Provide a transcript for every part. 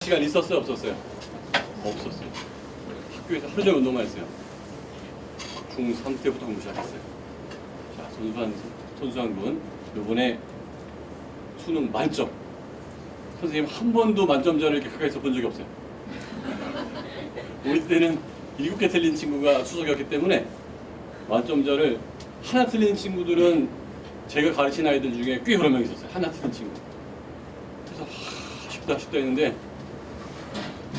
시간 있었어요? 없었어요? 없었어요. 학교에서 하루 종일 운동만 했어요. 중3 때부터 공부 시작했어요. 자, 선수 한 분, 이번에 수능 만점. 선생님 한 번도 만점자를 이렇게 가까이서 본 적이 없어요. 우리 때는 7개 틀린 친구가 수석이었기 때문에 만점자를 하나 틀린 친구들은 제가 가르친 아이들 중에 꽤 여러 명 있었어요. 하나 틀린 친구. 그래서 아쉽다 했는데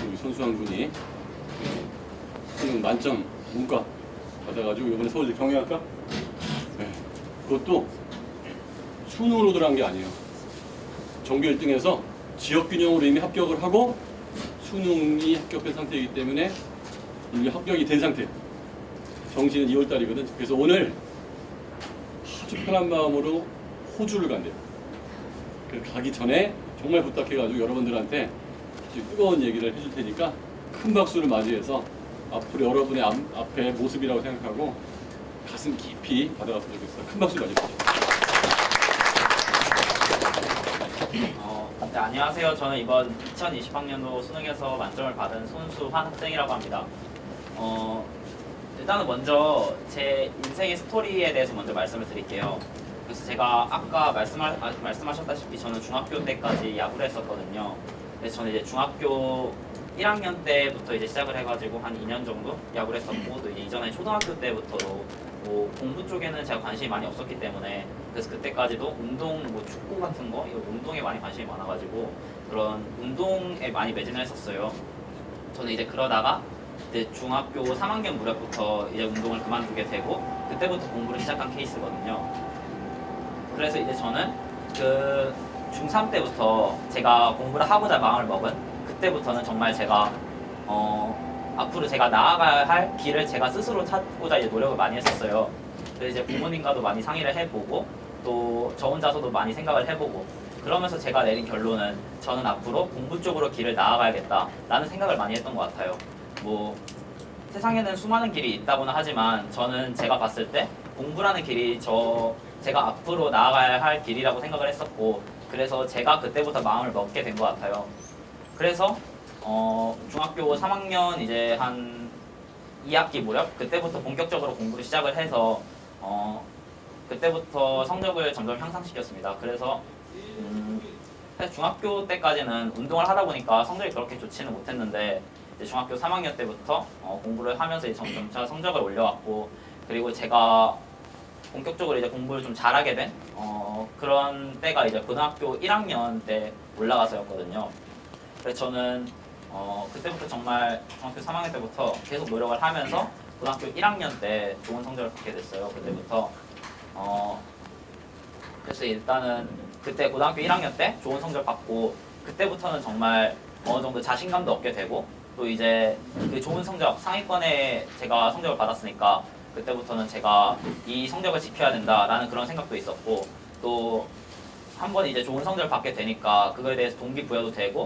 우리 선수 한 분이 수능 만점 문과 받아가지고 이번에 서울대 경영학과 그것도 수능으로 들어간 게 아니에요. 전교 1등에서 지역균형으로 이미 합격을 하고 수능이 합격된 상태이기 때문에 이미 합격이 된 상태. 정시는 2월달이거든. 그래서 오늘 아주 편한 마음으로 호주를 간대요. 가기 전에 정말 부탁해가지고 여러분들한테 아주 뜨거운 얘기를 해줄 테니까 큰 박수를 맞이해서 앞으로 여러분의 앞에 모습이라고 생각하고 가슴 깊이 받아갔으면 좋겠어요. 큰 박수 맞이해주세요. 네, 안녕하세요. 저는 이번 2020학년도 수능에서 만점을 받은 손수환 학생이라고 합니다. 일단은 먼저 제 인생의 스토리에 대해서 먼저 말씀을 드릴게요. 그래서 제가 아까 말씀하셨다시피 저는 중학교 때까지 야구를 했었거든요. 그래서 저는 이제 중학교 1학년 때부터 이제 시작을 해가지고 한 2년 정도 야구를 했었고, 또 이제 이전에 초등학교 때부터도 뭐 공부 쪽에는 제가 관심이 많이 없었기 때문에, 그래서 그때까지도 운동, 뭐 축구 같은 거, 이거 운동에 많이 관심이 많아가지고 그런 운동에 많이 매진을 했었어요. 저는 이제 그러다가 이제 중학교 3학년 무렵부터 이제 운동을 그만두게 되고, 그때부터 공부를 시작한 케이스거든요. 그래서 이제 저는 그 중3 때부터 제가 공부를 하고자 마음을 먹은, 그때부터는 정말 제가 앞으로 제가 나아가야 할 길을 제가 스스로 찾고자 이제 노력을 많이 했었어요. 그래서 이제 부모님과도 많이 상의를 해보고, 또 저 혼자서도 많이 생각을 해보고, 그러면서 제가 내린 결론은 저는 앞으로 공부 쪽으로 길을 나아가야겠다라는 생각을 많이 했던 것 같아요. 뭐 세상에는 수많은 길이 있다고는 하지만 저는 제가 봤을 때 공부라는 길이 제가 앞으로 나아가야 할 길이라고 생각을 했었고, 그래서 제가 그때부터 마음을 먹게 된 것 같아요. 그래서 중학교 3학년 이제 한 2학기 무렵 그때부터 본격적으로 공부를 시작을 해서 그때부터 성적을 점점 향상시켰습니다. 그래서 사실 중학교 때까지는 운동을 하다 보니까 성적이 그렇게 좋지는 못했는데, 이제 중학교 3학년 때부터 공부를 하면서 이제 점차 성적을 올려왔고, 그리고 제가 본격적으로 이제 공부를 좀 잘하게 된 그런 때가 이제 고등학교 1학년 때 올라가서였거든요. 그래서 저는 그때부터 정말 중학교 3학년 때부터 계속 노력을 하면서 고등학교 1학년 때 좋은 성적을 받게 됐어요. 그때부터 그래서 일단은 그때 고등학교 1학년 때 좋은 성적 받고, 그때부터는 정말 어느 정도 자신감도 얻게 되고, 또 이제 그 좋은 성적 상위권에 제가 성적을 받았으니까 그때부터는 제가 이 성적을 지켜야 된다라는 그런 생각도 있었고, 또 한 번 이제 좋은 성적을 받게 되니까 그거에 대해서 동기부여도 되고,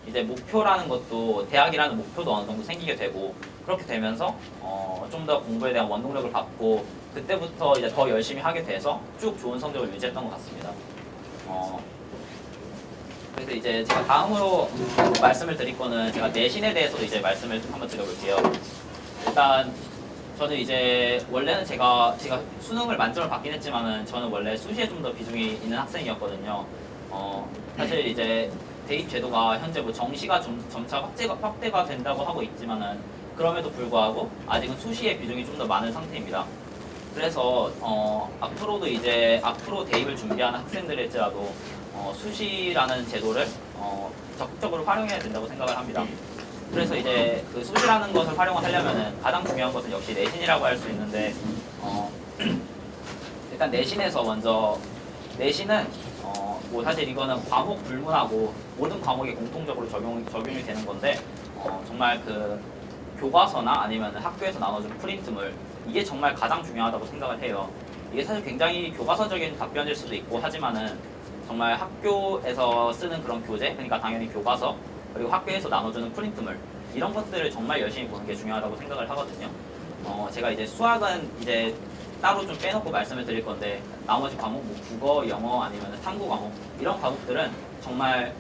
이제 목표라는 것도, 대학이라는 목표도 어느 정도 생기게 되고, 그렇게 되면서 좀 더 공부에 대한 원동력을 받고, 그때부터 이제 더 열심히 하게 돼서 쭉 좋은 성적을 유지했던 것 같습니다. 그래서 이제 제가 다음으로 말씀을 드릴 거는 제가 내신에 대해서도 이제 말씀을 한번 드려볼게요. 일단 저는 이제 원래는 제가 수능을 만점을 받긴 했지만은 저는 원래 수시에 좀 더 비중이 있는 학생이었거든요. 사실 이제 대입 제도가 현재 뭐 정시가 점차 확대가 된다고 하고 있지만은, 그럼에도 불구하고 아직은 수시의 비중이 좀 더 많은 상태입니다. 그래서 앞으로도 이제 앞으로 대입을 준비하는 학생들일지라도 수시라는 제도를 적극적으로 활용해야 된다고 생각을 합니다. 그래서 이제 그 수시라는 것을 활용하려면은 가장 중요한 것은 역시 내신이라고 할 수 있는데, 일단 내신에서 먼저, 내신은 뭐 사실 이거는 과목 불문하고 모든 과목에 공통적으로 적용이 되는 건데, 정말 그 교과서나 아니면 학교에서 나눠준 프린트물, 이게 정말 가장 중요하다고 생각을 해요. 이게 사실 굉장히 교과서적인 답변일 수도 있고 하지만은, 정말 학교에서 쓰는 그런 교재, 그러니까 당연히 교과서, 그리고 학교에서 나눠주는 프린트물, 이런 것들을 정말 열심히 보는 게 중요하다고 생각을 하거든요. 제가 이제 수학은 이제 따로 좀 빼놓고 말씀을 드릴 건데, 나머지 과목, 뭐 국어, 영어, 아니면 탐구 과목, 이런 과목들은 정말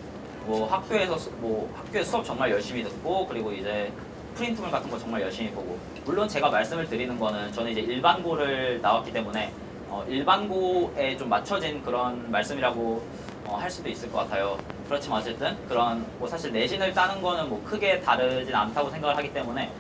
뭐 학교에서 수업 정말 열심히 듣고 그리고 이제 프린트물 같은 거 정말 열심히 보고 물론 제가 말씀을 드리는 거는 저는 이제 일반고를 나왔기 때문에 일반고에 좀 맞춰진 그런 말씀이라고 할 수도 있을 것 같아요. 그렇지만 어쨌든 그런 뭐 사실 내신을 따는 거는 뭐 크게 다르진 않다고 생각을 하기 때문에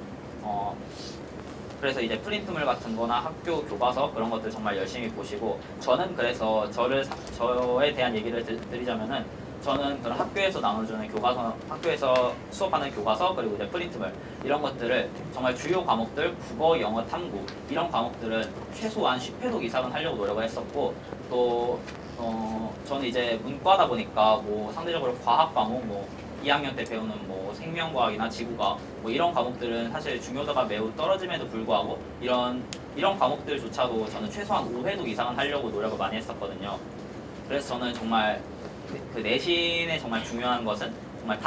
그래서 이제 프린트물 같은 거나 학교 교과서 그런 것들 정말 열심히 보시고 저는 그래서 저에 대한 얘기를 드리자면은 저는 그런 학교에서 나눠주는 교과서, 학교에서 수업하는 교과서 그리고 이제 프린트물 이런 것들을 정말 주요 과목들 국어, 영어, 탐구 이런 과목들은 최소한 10회독 이상은 하려고 노력을 했었고 또 저는 이제 문과다 보니까 뭐 상대적으로 과학 과목 뭐 2학년 때 배우는 뭐 생명과학이나 지구과학 뭐 이런 과목들은 사실 중요도가 매우 떨어짐에도 불구하고 이런 과목들조차도 저는 최소한 5회독 이상은 하려고 노력을 많이 했었거든요. 그래서 저는 정말 그 내신에 정말 중요한 것은 정말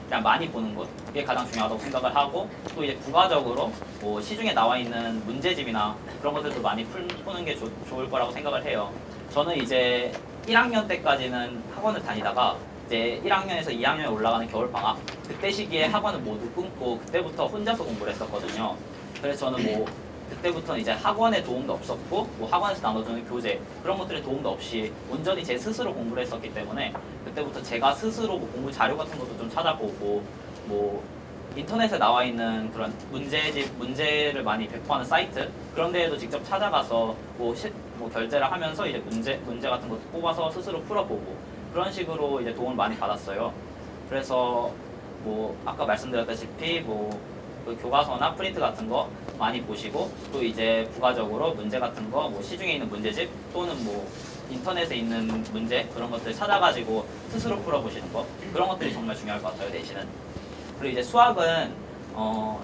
그냥 많이 보는 것 그게 가장 중요하다고 생각을 하고 또 이제 부가적으로 뭐 시중에 나와 있는 문제집이나 그런 것들도 많이 푸는 게 좋을 거라고 생각을 해요. 저는 이제 1학년 때까지는 학원을 다니다가 이제 1학년에서 2학년에 올라가는 겨울방학 그때 시기에 학원을 모두 끊고 그때부터 혼자서 공부를 했었거든요. 그래서 저는 뭐 그때부터는 이제 학원의 도움도 없었고 뭐 학원에서 나눠주는 교재 그런 것들의 도움도 없이 온전히 제 스스로 공부를 했었기 때문에 그때부터 제가 스스로 뭐 공부 자료 같은 것도 좀 찾아보고 뭐 인터넷에 나와 있는 그런 문제를 많이 배포하는 사이트 그런 데에도 직접 찾아가서 뭐 결제를 하면서 이제 문제 같은 것도 뽑아서 스스로 풀어보고 그런 식으로 이제 도움을 많이 받았어요. 그래서 뭐 아까 말씀드렸다시피 그 교과서나 프린트 같은 거 많이 보시고 또 이제 부가적으로 문제 같은 거 뭐 시중에 있는 문제집 또는 뭐 인터넷에 있는 문제 그런 것들 찾아가지고 스스로 풀어보시는 거 그런 것들이 정말 중요할 것 같아요. 내신은. 그리고 이제 수학은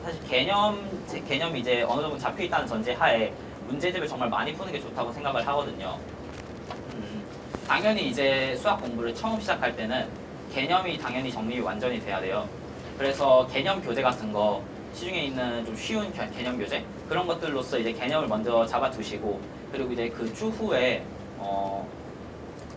사실 개념이 이제 어느 정도 잡혀 있다는 전제 하에 문제집을 정말 많이 푸는 게 좋다고 생각을 하거든요. 당연히 이제 수학 공부를 처음 시작할 때는 개념이 당연히 정립이 완전히 돼야 돼요. 그래서 개념 교재 같은 거 시중에 있는 좀 쉬운 개념 교재 그런 것들로서 이제 개념을 먼저 잡아두시고 그리고 이제 그 추후에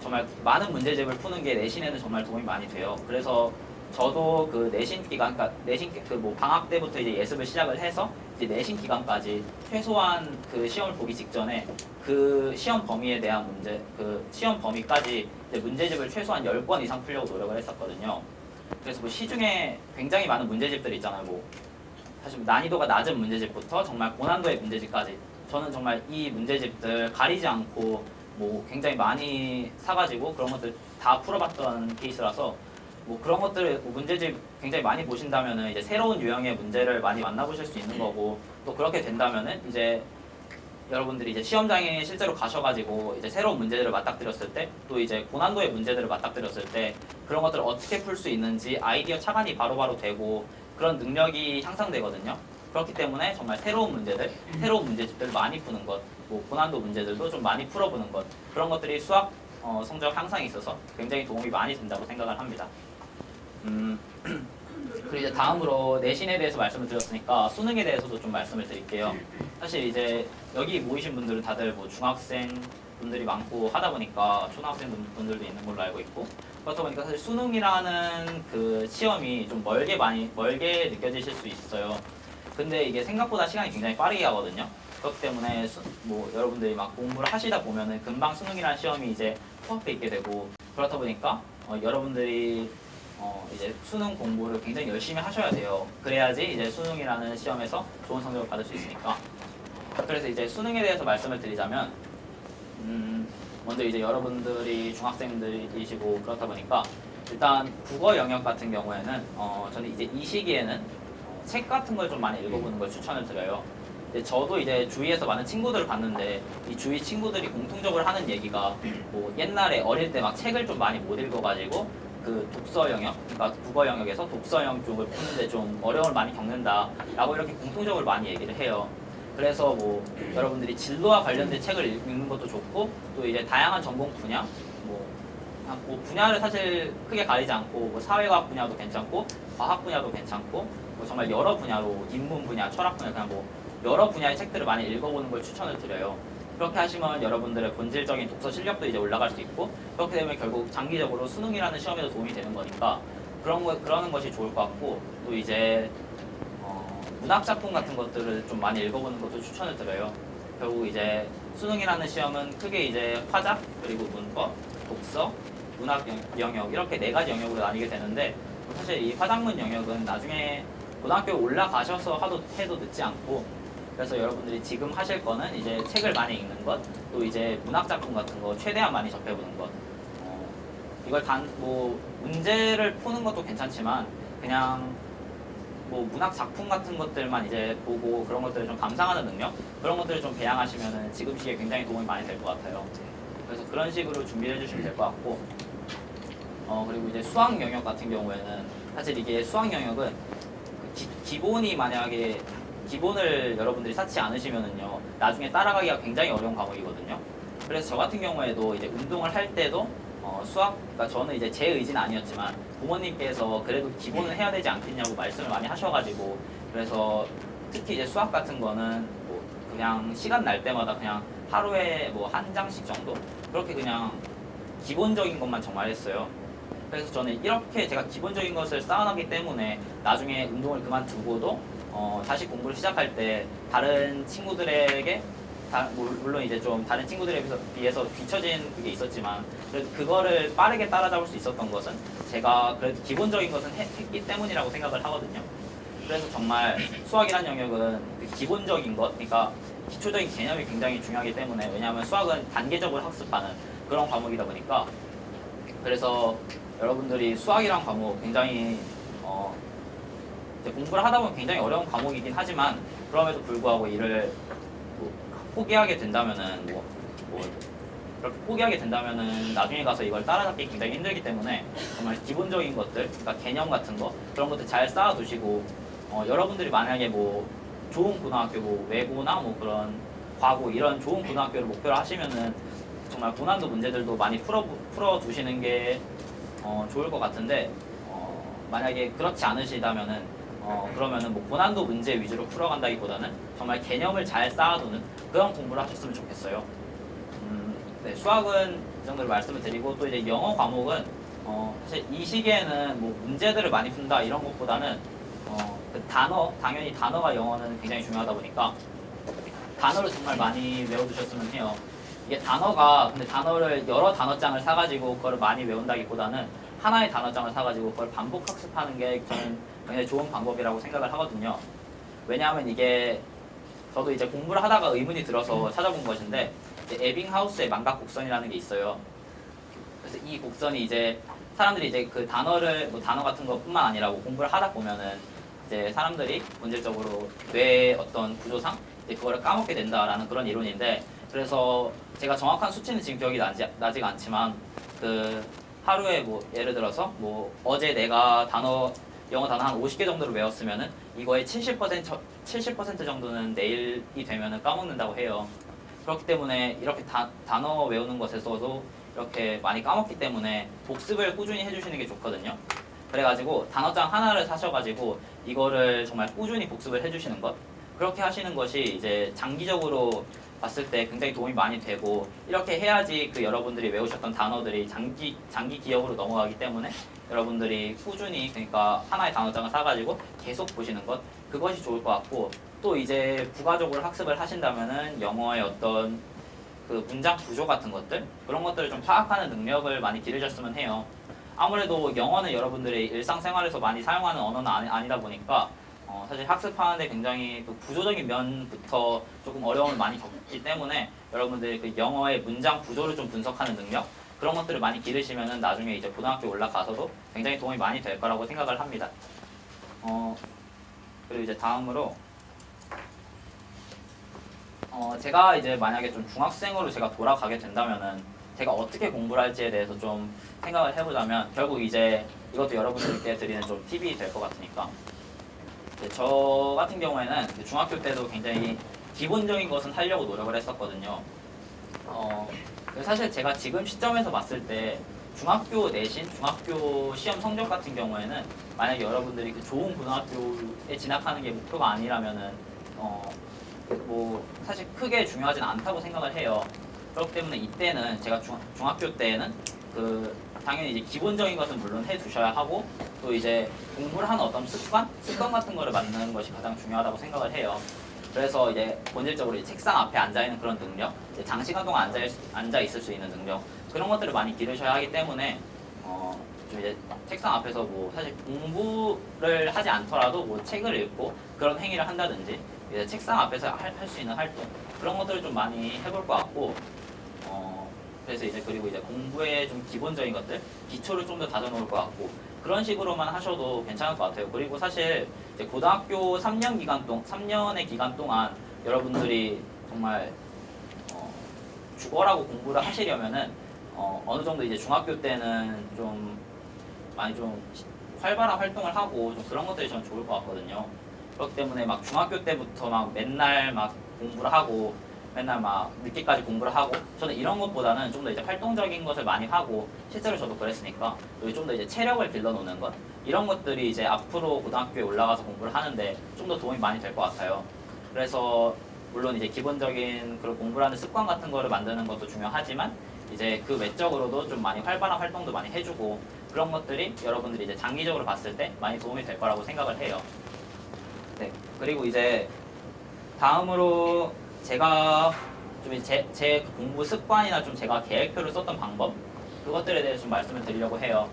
정말 많은 문제집을 푸는 게 내신에는 정말 도움이 많이 돼요. 그래서 저도 그 내신 기간, 그러니까 내신 그 뭐 방학 때부터 이제 예습을 시작을 해서 이제 내신 기간까지 최소한 그 시험을 보기 직전에 그 시험 범위에 대한 문제, 그 시험 범위까지 이제 문제집을 최소한 10권 이상 풀려고 노력을 했었거든요. 그래서 뭐 시중에 굉장히 많은 문제집들이 있잖아요. 뭐 사실 난이도가 낮은 문제집부터 정말 고난도의 문제집까지 저는 정말 이 문제집들 가리지 않고 뭐 굉장히 많이 사가지고 그런 것들 다 풀어봤던 케이스라서 뭐 그런 것들 문제집 굉장히 많이 보신다면은 이제 새로운 유형의 문제를 많이 만나보실 수 있는 거고 또 그렇게 된다면은 이제 여러분들이 이제 시험장에 실제로 가셔가지고 이제 새로운 문제들을 맞닥뜨렸을 때 또 이제 고난도의 문제들을 맞닥뜨렸을 때 그런 것들을 어떻게 풀 수 있는지 아이디어 차관이 바로바로 되고 그런 능력이 향상되거든요. 그렇기 때문에 정말 새로운 문제집들 많이 푸는 것, 뭐 고난도 문제들도 좀 많이 풀어보는 것 그런 것들이 수학 성적 향상에 있어서 굉장히 도움이 많이 된다고 생각을 합니다. 그리고 이제 다음으로 내신에 대해서 말씀을 드렸으니까 수능에 대해서도 좀 말씀을 드릴게요. 사실 이제 여기 모이신 분들은 다들 뭐 중학생 분들이 많고 하다 보니까 초등학생 분들도 있는 걸로 알고 있고 그렇다 보니까 사실 수능이라는 그 시험이 좀 멀게 느껴지실 수 있어요. 근데 이게 생각보다 시간이 굉장히 빠르게 가거든요. 그렇기 때문에 뭐 여러분들이 막 공부를 하시다 보면은 금방 수능이라는 시험이 이제 코앞에 있게 되고 그렇다 보니까 여러분들이 이제 수능 공부를 굉장히 열심히 하셔야 돼요. 그래야지 이제 수능이라는 시험에서 좋은 성적을 받을 수 있으니까. 그래서 이제 수능에 대해서 말씀을 드리자면 먼저 이제 여러분들이 중학생들이시고 그렇다 보니까 일단 국어 영역 같은 경우에는 저는 이제 이 시기에는 책 같은 걸 좀 많이 읽어보는 걸 추천을 드려요. 근데 저도 이제 주위에서 많은 친구들을 봤는데 이 주위 친구들이 공통적으로 하는 얘기가 뭐 옛날에 어릴 때 막 책을 좀 많이 못 읽어가지고 그 독서 영역, 그러니까 국어 영역에서 독서 영역을 푸는데 좀 어려움을 많이 겪는다라고 이렇게 공통적으로 많이 얘기를 해요. 그래서 뭐 여러분들이 진로와 관련된 책을 읽는 것도 좋고 또 이제 다양한 전공 분야, 뭐 분야를 사실 크게 가리지 않고 뭐 사회과학 분야도 괜찮고 과학 분야도 괜찮고 뭐 정말 여러 분야로 인문 분야, 철학 분야 그냥 뭐 여러 분야의 책들을 많이 읽어보는 걸 추천을 드려요. 그렇게 하시면 여러분들의 본질적인 독서 실력도 이제 올라갈 수 있고 그렇게 되면 결국 장기적으로 수능이라는 시험에도 도움이 되는 거니까 그러는 것이 좋을 것 같고 또 이제 문학 작품 같은 것들을 좀 많이 읽어보는 것도 추천을 드려요. 결국 이제 수능이라는 시험은 크게 이제 화작 그리고 문법, 독서, 문학 영역 이렇게 네 가지 영역으로 나뉘게 되는데 사실 이 화작문 영역은 나중에 고등학교 올라가셔서 해도 늦지 않고 그래서 여러분들이 지금 하실 거는 이제 책을 많이 읽는 것, 또 이제 문학 작품 같은 거 최대한 많이 접해보는 것. 이걸 문제를 푸는 것도 괜찮지만 그냥 뭐 문학 작품 같은 것들만 이제 보고 그런 것들을 좀 감상하는 능력 그런 것들을 좀 배양하시면은 지금 시기에 굉장히 도움이 많이 될 것 같아요. 그래서 그런 식으로 준비를 해주시면 될 것 같고 그리고 이제 수학 영역 같은 경우에는 사실 이게 수학 영역은 기본이 만약에 기본을 여러분들이 쌓지 않으시면은요 나중에 따라가기가 굉장히 어려운 과목이거든요. 그래서 저 같은 경우에도 이제 운동을 할 때도 수학, 그러니까 저는 이제 제 의지는 아니었지만 부모님께서 그래도 기본은 해야 되지 않겠냐고 말씀을 많이 하셔가지고 그래서 특히 이제 수학 같은 거는 뭐 그냥 시간 날 때마다 그냥 하루에 뭐 한 장씩 정도 그렇게 그냥 기본적인 것만 정말 했어요. 그래서 저는 이렇게 제가 기본적인 것을 쌓아놨기 때문에 나중에 운동을 그만두고도 다시 공부를 시작할 때 다른 친구들에게 물론 이제 좀 다른 친구들에 비해서 뒤처진 그게 있었지만 그래도 그거를 빠르게 따라잡을 수 있었던 것은 제가 그래도 기본적인 것은 했기 때문이라고 생각을 하거든요. 그래서 정말 수학이라는 영역은 그 기본적인 것, 그러니까 기초적인 개념이 굉장히 중요하기 때문에 왜냐하면 수학은 단계적으로 학습하는 그런 과목이다 보니까 그래서 여러분들이 수학이란 과목 굉장히 이제 공부를 하다 보면 굉장히 어려운 과목이긴 하지만 그럼에도 불구하고 이를 포기하게 된다면은 그렇게 포기하게 된다면은 나중에 가서 이걸 따라잡기 굉장히 힘들기 때문에 정말 기본적인 것들, 그러니까 개념 같은 거 그런 것들 잘 쌓아두시고 여러분들이 만약에 뭐 좋은 고등학교, 뭐 외고나 뭐 그런 과고 이런 좋은 고등학교를 목표로 하시면은 정말 고난도 문제들도 많이 풀어 두시는 게 좋을 것 같은데 만약에 그렇지 않으시다면은 그러면은 뭐 고난도 문제 위주로 풀어간다기보다는 정말 개념을 잘 쌓아두는 그런 공부를 하셨으면 좋겠어요. 네, 수학은 이 정도로 말씀을 드리고 또 이제 영어 과목은 사실 이 시기에는 뭐 문제들을 많이 푼다 이런 것보다는 그 당연히 단어가 영어는 굉장히 중요하다 보니까 단어를 정말 많이 외워두셨으면 해요. 이게 근데 단어를 여러 단어장을 사가지고 그걸 많이 외운다기보다는 하나의 단어장을 사가지고 그걸 반복 학습하는 게 저는 굉장히 좋은 방법이라고 생각을 하거든요. 왜냐하면 이게 저도 이제 공부를 하다가 의문이 들어서 찾아본 것인데 에빙하우스의 망각 곡선이라는 게 있어요. 그래서 이 곡선이 이제 사람들이 이제 그 단어를 뭐 단어 같은 것뿐만 아니라 공부를 하다 보면은 이제 사람들이 본질적으로 뇌의 어떤 구조상 이제 그거를 까먹게 된다라는 그런 이론인데 그래서 제가 정확한 수치는 지금 기억이 나지가 않지만 그 하루에 뭐 예를 들어서 뭐 어제 내가 영어 단어 한 50개 정도를 외웠으면은 이거의 70% 정도는 내일이 되면은 까먹는다고 해요. 그렇기 때문에 이렇게 단어 외우는 것에서도 이렇게 많이 까먹기 때문에 복습을 꾸준히 해주시는 게 좋거든요. 그래가지고 단어장 하나를 사셔가지고 이거를 정말 꾸준히 복습을 해주시는 것 그렇게 하시는 것이 이제 장기적으로 봤을 때 굉장히 도움이 많이 되고 이렇게 해야지 그 여러분들이 외우셨던 단어들이 장기 기억으로 넘어가기 때문에 여러분들이 꾸준히 그러니까 하나의 단어장을 사가지고 계속 보시는 것 그것이 좋을 것 같고 또 이제 부가적으로 학습을 하신다면은 영어의 어떤 그 문장 구조 같은 것들 그런 것들을 좀 파악하는 능력을 많이 기르셨으면 해요. 아무래도 영어는 여러분들이 일상생활에서 많이 사용하는 언어는 아니다 보니까 사실 학습하는데 굉장히 그 구조적인 면부터 조금 어려움을 많이 겪기 때문에 여러분들이 그 영어의 문장 구조를 좀 분석하는 능력 그런 것들을 많이 기르시면은 나중에 이제 고등학교 올라가서도 굉장히 도움이 많이 될 거라고 생각을 합니다. 그리고 이제 다음으로 제가 이제 만약에 좀 중학생으로 제가 돌아가게 된다면은 제가 어떻게 공부를 할지에 대해서 좀 생각을 해보자면 결국 이제 이것도 여러분들께 드리는 좀 팁이 될 것 같으니까 저 같은 경우에는 중학교 때도 굉장히 기본적인 것은 하려고 노력을 했었거든요. 사실 제가 지금 시점에서 봤을 때 중학교 내신, 중학교 시험 성적 같은 경우에는 만약에 여러분들이 그 좋은 고등학교에 진학하는 게 목표가 아니라면은 뭐 사실 크게 중요하진 않다고 생각을 해요. 그렇기 때문에 이때는 제가 중학교 때는 그 당연히 이제 기본적인 것은 물론 해두셔야 하고 또 이제 공부를 하는 어떤 습관 같은 거를 만드는 것이 가장 중요하다고 생각을 해요. 그래서 이제 본질적으로 이제 책상 앞에 앉아 있는 그런 능력, 이제 장시간 동안 앉아 있을 수 있는 능력 그런 것들을 많이 기르셔야 하기 때문에 좀 이제 책상 앞에서 뭐 사실 공부를 하지 않더라도 뭐 책을 읽고 그런 행위를 한다든지 이제 책상 앞에서 할 수 있는 활동 그런 것들을 좀 많이 해볼 것 같고 그래서 이제 그리고 이제 공부의 좀 기본적인 것들 기초를 좀 더 다져놓을 것 같고 그런 식으로만 하셔도 괜찮을 것 같아요. 그리고 사실 이제 고등학교 3년의 기간 동안 여러분들이 정말 죽어라고 공부를 하시려면은 어느 정도 이제 중학교 때는 좀 많이 좀 활발한 활동을 하고 좀 그런 것들이 전 좋을 것 같거든요. 그렇기 때문에 막 중학교 때부터 막 맨날 막 공부를 하고 맨날 막 늦게까지 공부를 하고 저는 이런 것보다는 좀 더 이제 활동적인 것을 많이 하고 실제로 저도 그랬으니까 좀 더 이제 체력을 길러놓는 것 이런 것들이 이제 앞으로 고등학교에 올라가서 공부를 하는데 좀 더 도움이 많이 될 것 같아요. 그래서 물론 이제 기본적인 그런 공부를 하는 습관 같은 거를 만드는 것도 중요하지만 이제 그 외적으로도 좀 많이 활발한 활동도 많이 해주고 그런 것들이 여러분들이 이제 장기적으로 봤을 때 많이 도움이 될 거라고 생각을 해요. 네. 그리고 이제 다음으로 제가 좀 제 공부 습관이나 좀 제가 계획표를 썼던 방법 그것들에 대해서 좀 말씀을 드리려고 해요.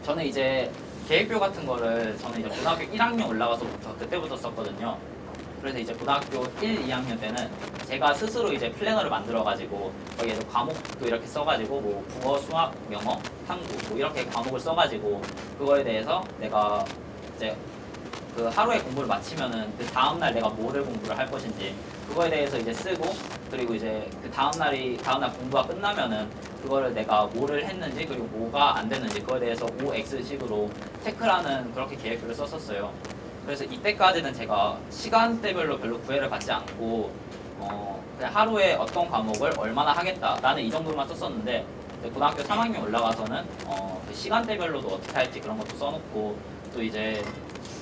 저는 이제 계획표 같은 거를 저는 이제 고등학교 1학년 올라가서부터 그때부터 썼거든요. 그래서 이제 고등학교 1, 2학년 때는 제가 스스로 이제 플래너를 만들어가지고 거기에서 과목도 이렇게 써가지고 뭐 국어, 수학, 영어, 탐구 뭐 이렇게 과목을 써가지고 그거에 대해서 내가 이제 그 하루에 공부를 마치면은 그 다음날 내가 뭐를 공부를 할 것인지 그거에 대해서 이제 쓰고 그리고 이제 그 다음날 공부가 끝나면은 그거를 내가 뭐를 했는지 그리고 뭐가 안 됐는지 그거에 대해서 OX식으로 체크라는 그렇게 계획표를 썼었어요. 그래서 이때까지는 제가 시간대별로 별로 구애를 받지 않고 그냥 하루에 어떤 과목을 얼마나 하겠다 나는 이 정도만 썼었는데 고등학교 3학년 올라가서는 그 시간대별로도 어떻게 할지 그런 것도 써놓고 또 이제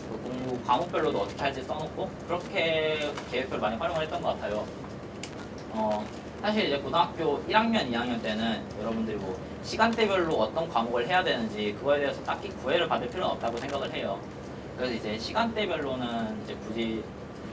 그 공부 과목별로도 어떻게 할지 써놓고 그렇게 계획표를 많이 활용을 했던 것 같아요. 사실 이제 고등학교 1학년, 2학년 때는 여러분들이 뭐 시간대별로 어떤 과목을 해야 되는지 그거에 대해서 딱히 구애를 받을 필요는 없다고 생각을 해요. 그래서 이제 시간대별로는 이제 굳이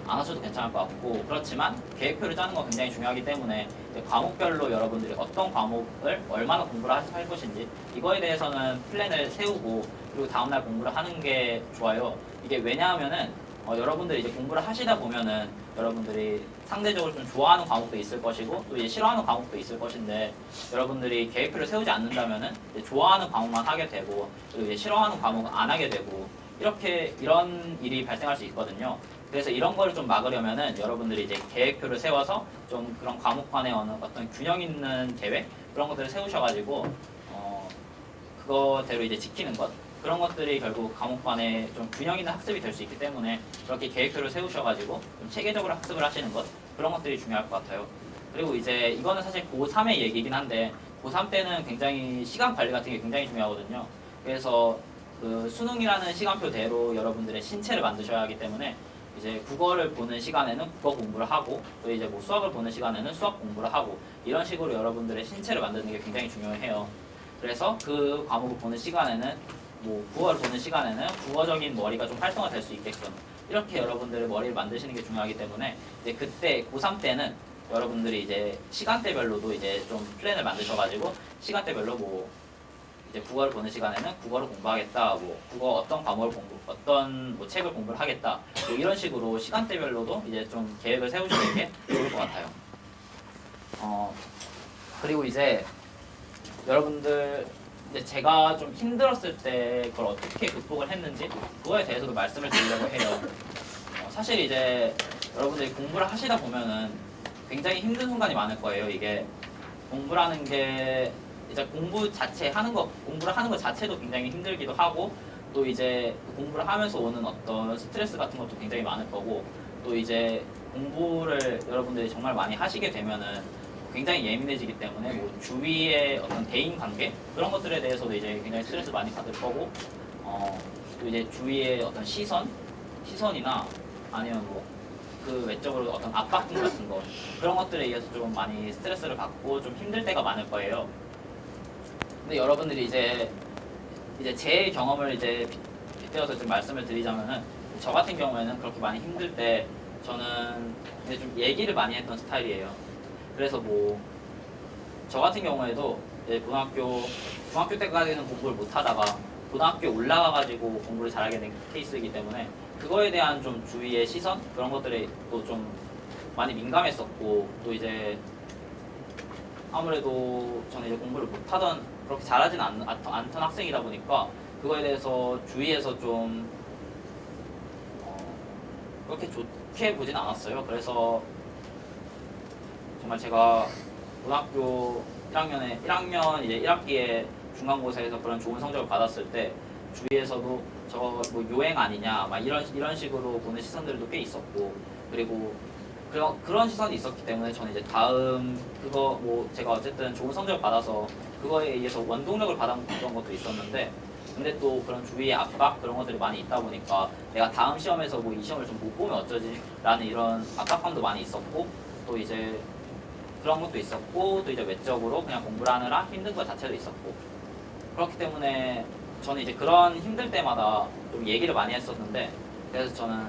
안 하셔도 괜찮을 것 같고 그렇지만 계획표를 짜는 건 굉장히 중요하기 때문에 이제 과목별로 여러분들이 어떤 과목을 얼마나 공부를 할 것인지 이거에 대해서는 플랜을 세우고 그리고 다음날 공부를 하는 게 좋아요. 이게 왜냐하면은 여러분들이 이제 공부를 하시다 보면은 여러분들이 상대적으로 좀 좋아하는 과목도 있을 것이고 또 이제 싫어하는 과목도 있을 것인데 여러분들이 계획표를 세우지 않는다면은 이제 좋아하는 과목만 하게 되고 그리고 이제 싫어하는 과목은 안 하게 되고 이런 일이 발생할 수 있거든요. 그래서 이런 걸 좀 막으려면은 여러분들이 이제 계획표를 세워서 좀 그런 과목 간의 어떤 균형 있는 계획 그런 것들을 세우셔가지고 그거대로 이제 지키는 것 그런 것들이 결국 과목 간에 좀 균형 있는 학습이 될 수 있기 때문에 그렇게 계획표를 세우셔가지고 좀 체계적으로 학습을 하시는 것 그런 것들이 중요할 것 같아요. 그리고 이제 이거는 사실 고3의 얘기긴 한데 고3 때는 굉장히 시간 관리 같은 게 굉장히 중요하거든요. 그래서 그 수능이라는 시간표대로 여러분들의 신체를 만드셔야 하기 때문에 이제 국어를 보는 시간에는 국어 공부를 하고 또 이제 뭐 수학을 보는 시간에는 수학 공부를 하고 이런 식으로 여러분들의 신체를 만드는 게 굉장히 중요해요. 그래서 그 과목을 보는 시간에는 뭐 국어를 보는 시간에는 국어적인 머리가 좀 활성화될 수 있게끔 이렇게 여러분들의 머리를 만드시는 게 중요하기 때문에 이제 그때 고3 때는 여러분들이 이제 시간대별로도 이제 좀 플랜을 만드셔가지고 시간대별로 뭐 이제 국어를 보는 시간에는 국어를 공부하겠다, 뭐 국어 어떤 뭐 책을 공부를 하겠다, 뭐 이런 식으로 시간대별로도 이제 좀 계획을 세우시는 게 좋을 것 같아요. 그리고 이제 여러분들 이제 제가 좀 힘들었을 때 그걸 어떻게 극복을 했는지 그거에 대해서도 말씀을 드리려고 해요. 사실 이제 여러분들이 공부를 하시다 보면은 굉장히 힘든 순간이 많을 거예요. 이게 공부라는 게 이제 공부를 하는 것 자체도 굉장히 힘들기도 하고 또 이제 공부를 하면서 오는 어떤 스트레스 같은 것도 굉장히 많을 거고 또 이제 공부를 여러분들이 정말 많이 하시게 되면은 굉장히 예민해지기 때문에 뭐 주위의 어떤 대인 관계 그런 것들에 대해서도 이제 굉장히 스트레스 많이 받을 거고 또 이제 주위의 어떤 시선이나 아니면 뭐 그 외적으로 어떤 압박감 같은 거 그런 것들에 의해서 좀 많이 스트레스를 받고 좀 힘들 때가 많을 거예요. 근데 여러분들이 이제 제 경험을 이제 빗대어서 좀 말씀을 드리자면은 저 같은 경우에는 그렇게 많이 힘들 때 저는 이제 좀 얘기를 많이 했던 스타일이에요. 그래서 뭐 저 같은 경우에도 이제 중학교 때까지는 공부를 못 하다가 고등학교 올라가가지고 공부를 잘하게 된 케이스이기 때문에 그거에 대한 좀 주위의 시선 그런 것들에 또 좀 많이 민감했었고 또 이제 아무래도 저는 이제 공부를 못하던 그렇게 잘하진 않던 학생이다 보니까 그거에 대해서 주위에서 좀 그렇게 좋게 보진 않았어요. 그래서 정말 제가 고등학교 1학년 이제 1학기에 중간고사에서 그런 좋은 성적을 받았을 때 주위에서도 저 뭐 요행 아니냐 막 이런 식으로 보는 시선들도 꽤 있었고 그리고 그런 시선이 있었기 때문에 저는 이제 다음 그거 뭐 제가 어쨌든 좋은 성적을 받아서 그거에 의해서 원동력을 받았던 것도 있었는데 근데 또 그런 주위의 압박 그런 것들이 많이 있다 보니까 내가 다음 시험에서 뭐 이 시험을 좀 못 보면 어쩌지 라는 이런 압박감도 많이 있었고 또 이제 그런 것도 있었고 또 이제 외적으로 그냥 공부를 하느라 힘든 것 자체도 있었고 그렇기 때문에 저는 이제 그런 힘들 때마다 좀 얘기를 많이 했었는데 그래서 저는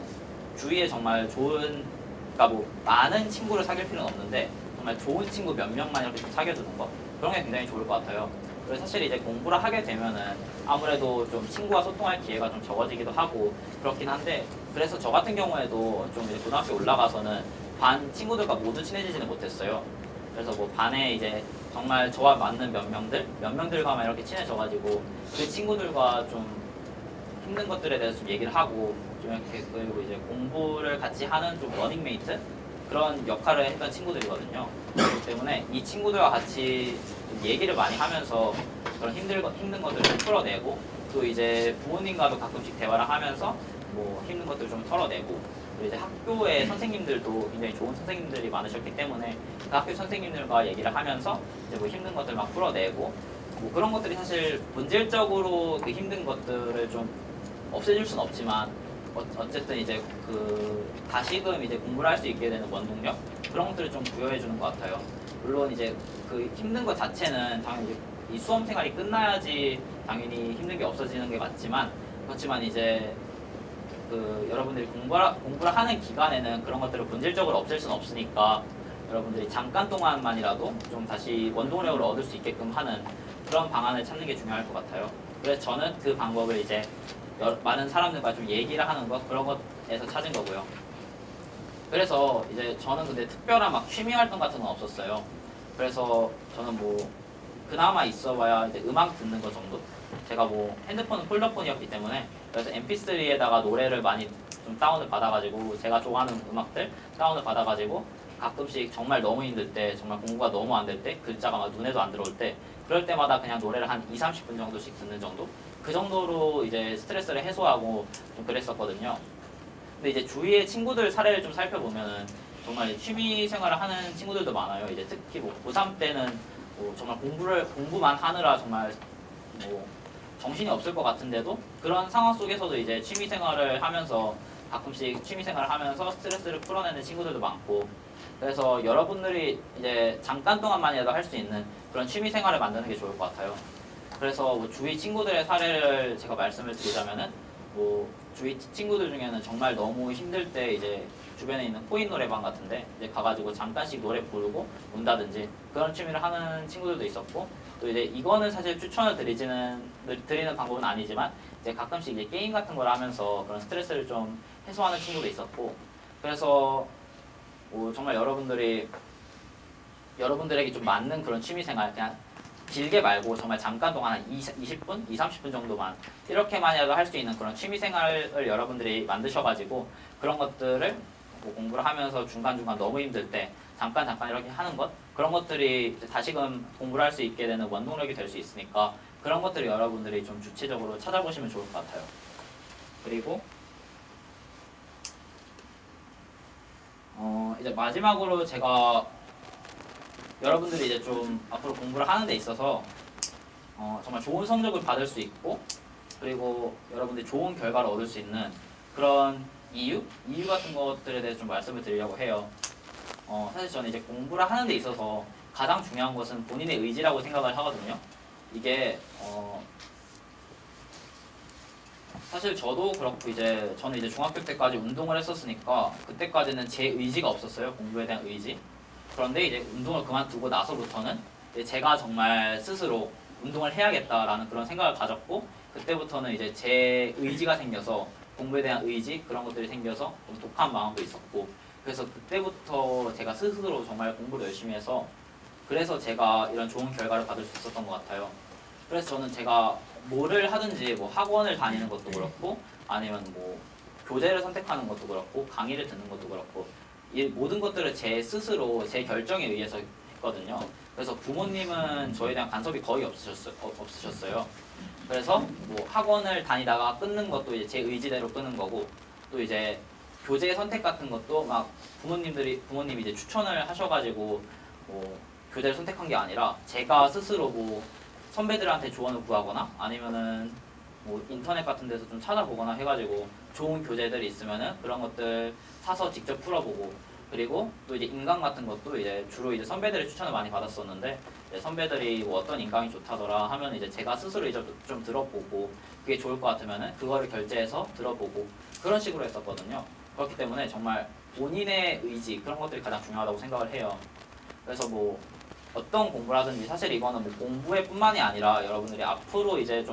주위에 정말 좋은 그러니까 뭐 많은 친구를 사귈 필요는 없는데 정말 좋은 친구 몇 명만 이렇게 좀 사귀어주는 거 그런 게 굉장히 좋을 것 같아요. 그래서 사실 이제 공부를 하게 되면은 아무래도 좀 친구와 소통할 기회가 좀 적어지기도 하고 그렇긴 한데 그래서 저 같은 경우에도 좀 이제 고등학교 올라가서는 반 친구들과 모두 친해지지는 못했어요. 그래서 뭐 반에 이제 정말 저와 맞는 몇 명들과만 이렇게 친해져가지고 그 친구들과 좀 힘든 것들에 대해서 좀 얘기를 하고 좀 이렇게 그리고 이제 공부를 같이 하는 좀 러닝메이트 그런 역할을 했던 친구들이거든요. 그렇기 때문에 이 친구들과 같이 좀 얘기를 많이 하면서 그런 힘든 것들을 좀 풀어내고 또 이제 부모님과도 가끔씩 대화를 하면서 뭐 힘든 것들을 좀 털어내고 또 이제 학교의 선생님들도 굉장히 좋은 선생님들이 많으셨기 때문에 그 학교 선생님들과 얘기를 하면서 이제 뭐 힘든 것들 막 풀어내고 뭐 그런 것들이 사실 본질적으로 그 힘든 것들을 좀 없애줄 수는 없지만 어쨌든 이제 그 다시금 이제 공부를 할 수 있게 되는 원동력 그런 것들을 좀 부여해 주는 것 같아요. 물론 이제 그 힘든 것 자체는 당연히 이 수험 생활이 끝나야지 당연히 힘든 게 없어지는 게 맞지만 그렇지만 이제 그 여러분들이 공부를 하는 기간에는 그런 것들을 본질적으로 없앨 수는 없으니까 여러분들이 잠깐 동안만이라도 좀 다시 원동력을 얻을 수 있게끔 하는 그런 방안을 찾는 게 중요할 것 같아요. 그래서 저는 그 방법을 이제 많은 사람들과 좀 얘기를 하는 것 그런 것에서 찾은 거고요. 그래서 이제 저는 근데 특별한 막 취미 활동 같은 건 없었어요. 그래서 저는 뭐 그나마 있어봐야 이제 음악 듣는 거 정도. 제가 뭐 핸드폰은 폴더폰이었기 때문에 그래서 MP3에다가 노래를 많이 좀 다운을 받아가지고 제가 좋아하는 음악들 다운을 받아가지고 가끔씩 정말 너무 힘들 때 정말 공부가 너무 안 될 때 글자가 막 눈에도 안 들어올 때 그럴 때마다 그냥 노래를 한 2-30분 정도씩 듣는 정도 그 정도로 이제 스트레스를 해소하고 좀 그랬었거든요. 근데 이제 주위의 친구들 사례를 좀 살펴보면은 정말 취미 생활을 하는 친구들도 많아요. 이제 특히 뭐 고3 때는 뭐 정말 공부만 하느라 정말 뭐 정신이 없을 것 같은데도 그런 상황 속에서도 이제 취미 생활을 하면서 가끔씩 취미 생활을 하면서 스트레스를 풀어내는 친구들도 많고 그래서 여러분들이 이제 잠깐 동안만이라도 할 수 있는 그런 취미 생활을 만드는 게 좋을 것 같아요. 그래서 뭐 주위 친구들의 사례를 제가 말씀을 드리자면은 뭐 주위 친구들 중에는 정말 너무 힘들 때 이제 주변에 있는 코인 노래방 같은데 이제 가가지고 잠깐씩 노래 부르고 온다든지 그런 취미를 하는 친구들도 있었고 또 이제 이거는 사실 추천을 드리는 방법은 아니지만 이제 가끔씩 이제 게임 같은 걸 하면서 그런 스트레스를 좀 해소하는 친구도 있었고 그래서 뭐 정말 여러분들에게 좀 맞는 그런 취미 생활 그냥 길게 말고 정말 잠깐 동안 한 20분, 30분 정도만 이렇게만이라도 할 수 있는 그런 취미 생활을 여러분들이 만드셔가지고 그런 것들을 뭐 공부를 하면서 중간중간 너무 힘들 때 잠깐 이렇게 하는 것 그런 것들이 다시금 공부를 할 수 있게 되는 원동력이 될 수 있으니까 그런 것들을 여러분들이 좀 주체적으로 찾아보시면 좋을 것 같아요. 그리고 이제 마지막으로 제가 여러분들이 이제 좀 앞으로 공부를 하는 데 있어서 정말 좋은 성적을 받을 수 있고 그리고 여러분들이 좋은 결과를 얻을 수 있는 그런 이유 같은 것들에 대해서 좀 말씀을 드리려고 해요. 사실 저는 이제 공부를 하는 데 있어서 가장 중요한 것은 본인의 의지라고 생각을 하거든요. 이게 사실 저도 그렇고 이제 저는 이제 중학교 때까지 운동을 했었으니까 그때까지는 제 의지가 없었어요. 공부에 대한 의지. 그런데 이제 운동을 그만두고 나서부터는 이제 제가 정말 스스로 운동을 해야겠다라는 그런 생각을 가졌고 그때부터는 이제 제 의지가 생겨서 공부에 대한 의지 그런 것들이 생겨서 좀 독한 마음도 있었고 그래서 그때부터 제가 스스로 정말 공부를 열심히 해서 그래서 제가 이런 좋은 결과를 받을 수 있었던 것 같아요. 그래서 저는 제가 뭐를 하든지 뭐 학원을 다니는 것도 그렇고 아니면 뭐 교재를 선택하는 것도 그렇고 강의를 듣는 것도 그렇고 이 모든 것들을 제 스스로 제 결정에 의해서 했거든요. 그래서 부모님은 저에 대한 간섭이 거의 없으셨어요. 그래서 뭐 학원을 다니다가 끊는 것도 이제 제 의지대로 끊는 거고 또 이제 교재 선택 같은 것도 막 부모님이 이제 추천을 하셔가지고 뭐 교재를 선택한 게 아니라 제가 스스로 뭐 선배들한테 조언을 구하거나 아니면은 뭐 인터넷 같은 데서 좀 찾아보거나 해가지고 좋은 교재들이 있으면은 그런 것들 사서 직접 풀어보고 그리고 또 이제 인강 같은 것도 이제 주로 이제 선배들의 추천을 많이 받았었는데 이제 선배들이 뭐 어떤 인강이 좋다더라 하면 이제 제가 스스로 이제 좀 들어보고 그게 좋을 것 같으면은 그거를 결제해서 들어보고 그런 식으로 했었거든요. 그렇기 때문에 정말 본인의 의지 그런 것들이 가장 중요하다고 생각을 해요. 그래서 뭐 어떤 공부를 하든지 사실 이거는 뭐 공부에 뿐만이 아니라 여러분들이 앞으로 이제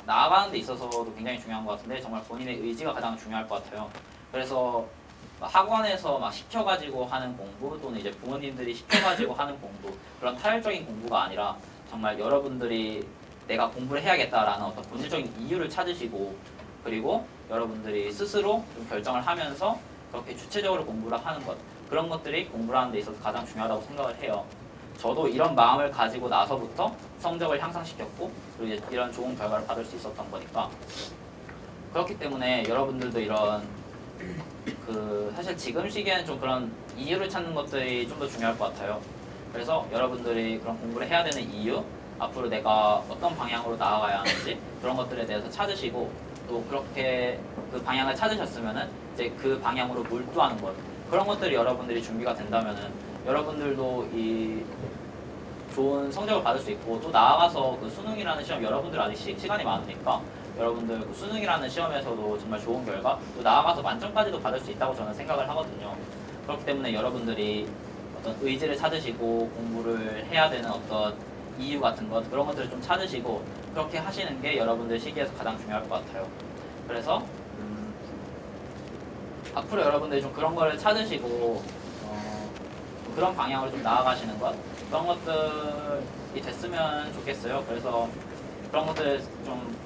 나아가는 데 있어서도 굉장히 중요한 것 같은데 정말 본인의 의지가 가장 중요할 것 같아요. 그래서 막 학원에서 막 시켜가지고 하는 공부 또는 이제 부모님들이 시켜가지고 하는 공부 그런 타율적인 공부가 아니라 정말 여러분들이 내가 공부를 해야겠다라는 어떤 본질적인 이유를 찾으시고 그리고 여러분들이 스스로 좀 결정을 하면서 그렇게 주체적으로 공부를 하는 것 그런 것들이 공부를 하는 데 있어서 가장 중요하다고 생각을 해요. 저도 이런 마음을 가지고 나서부터 성적을 향상시켰고 그리고 이제 이런 좋은 결과를 받을 수 있었던 거니까 그렇기 때문에 여러분들도 이런 사실 지금 시기에는 좀 그런 이유를 찾는 것들이 좀 더 중요할 것 같아요. 그래서 여러분들이 그런 공부를 해야 되는 이유 앞으로 내가 어떤 방향으로 나아가야 하는지 그런 것들에 대해서 찾으시고 또 그렇게 그 방향을 찾으셨으면은 이제 그 방향으로 몰두하는 것 그런 것들이 여러분들이 준비가 된다면은 여러분들도 이 좋은 성적을 받을 수 있고 또 나아가서 그 수능이라는 시험 여러분들 아직 시간이 많으니까 여러분들 그 수능이라는 시험에서도 정말 좋은 결과 또 나아가서 만점까지도 받을 수 있다고 저는 생각을 하거든요. 그렇기 때문에 여러분들이 어떤 의지를 찾으시고 공부를 해야 되는 어떤 이유 같은 것 그런 것들을 좀 찾으시고 그렇게 하시는 게 여러분들 시기에서 가장 중요할 것 같아요. 그래서 앞으로 여러분들이 좀 그런 거를 찾으시고 그런 방향으로 좀 나아가시는 것 그런 것들이 됐으면 좋겠어요. 그래서 그런 것들 좀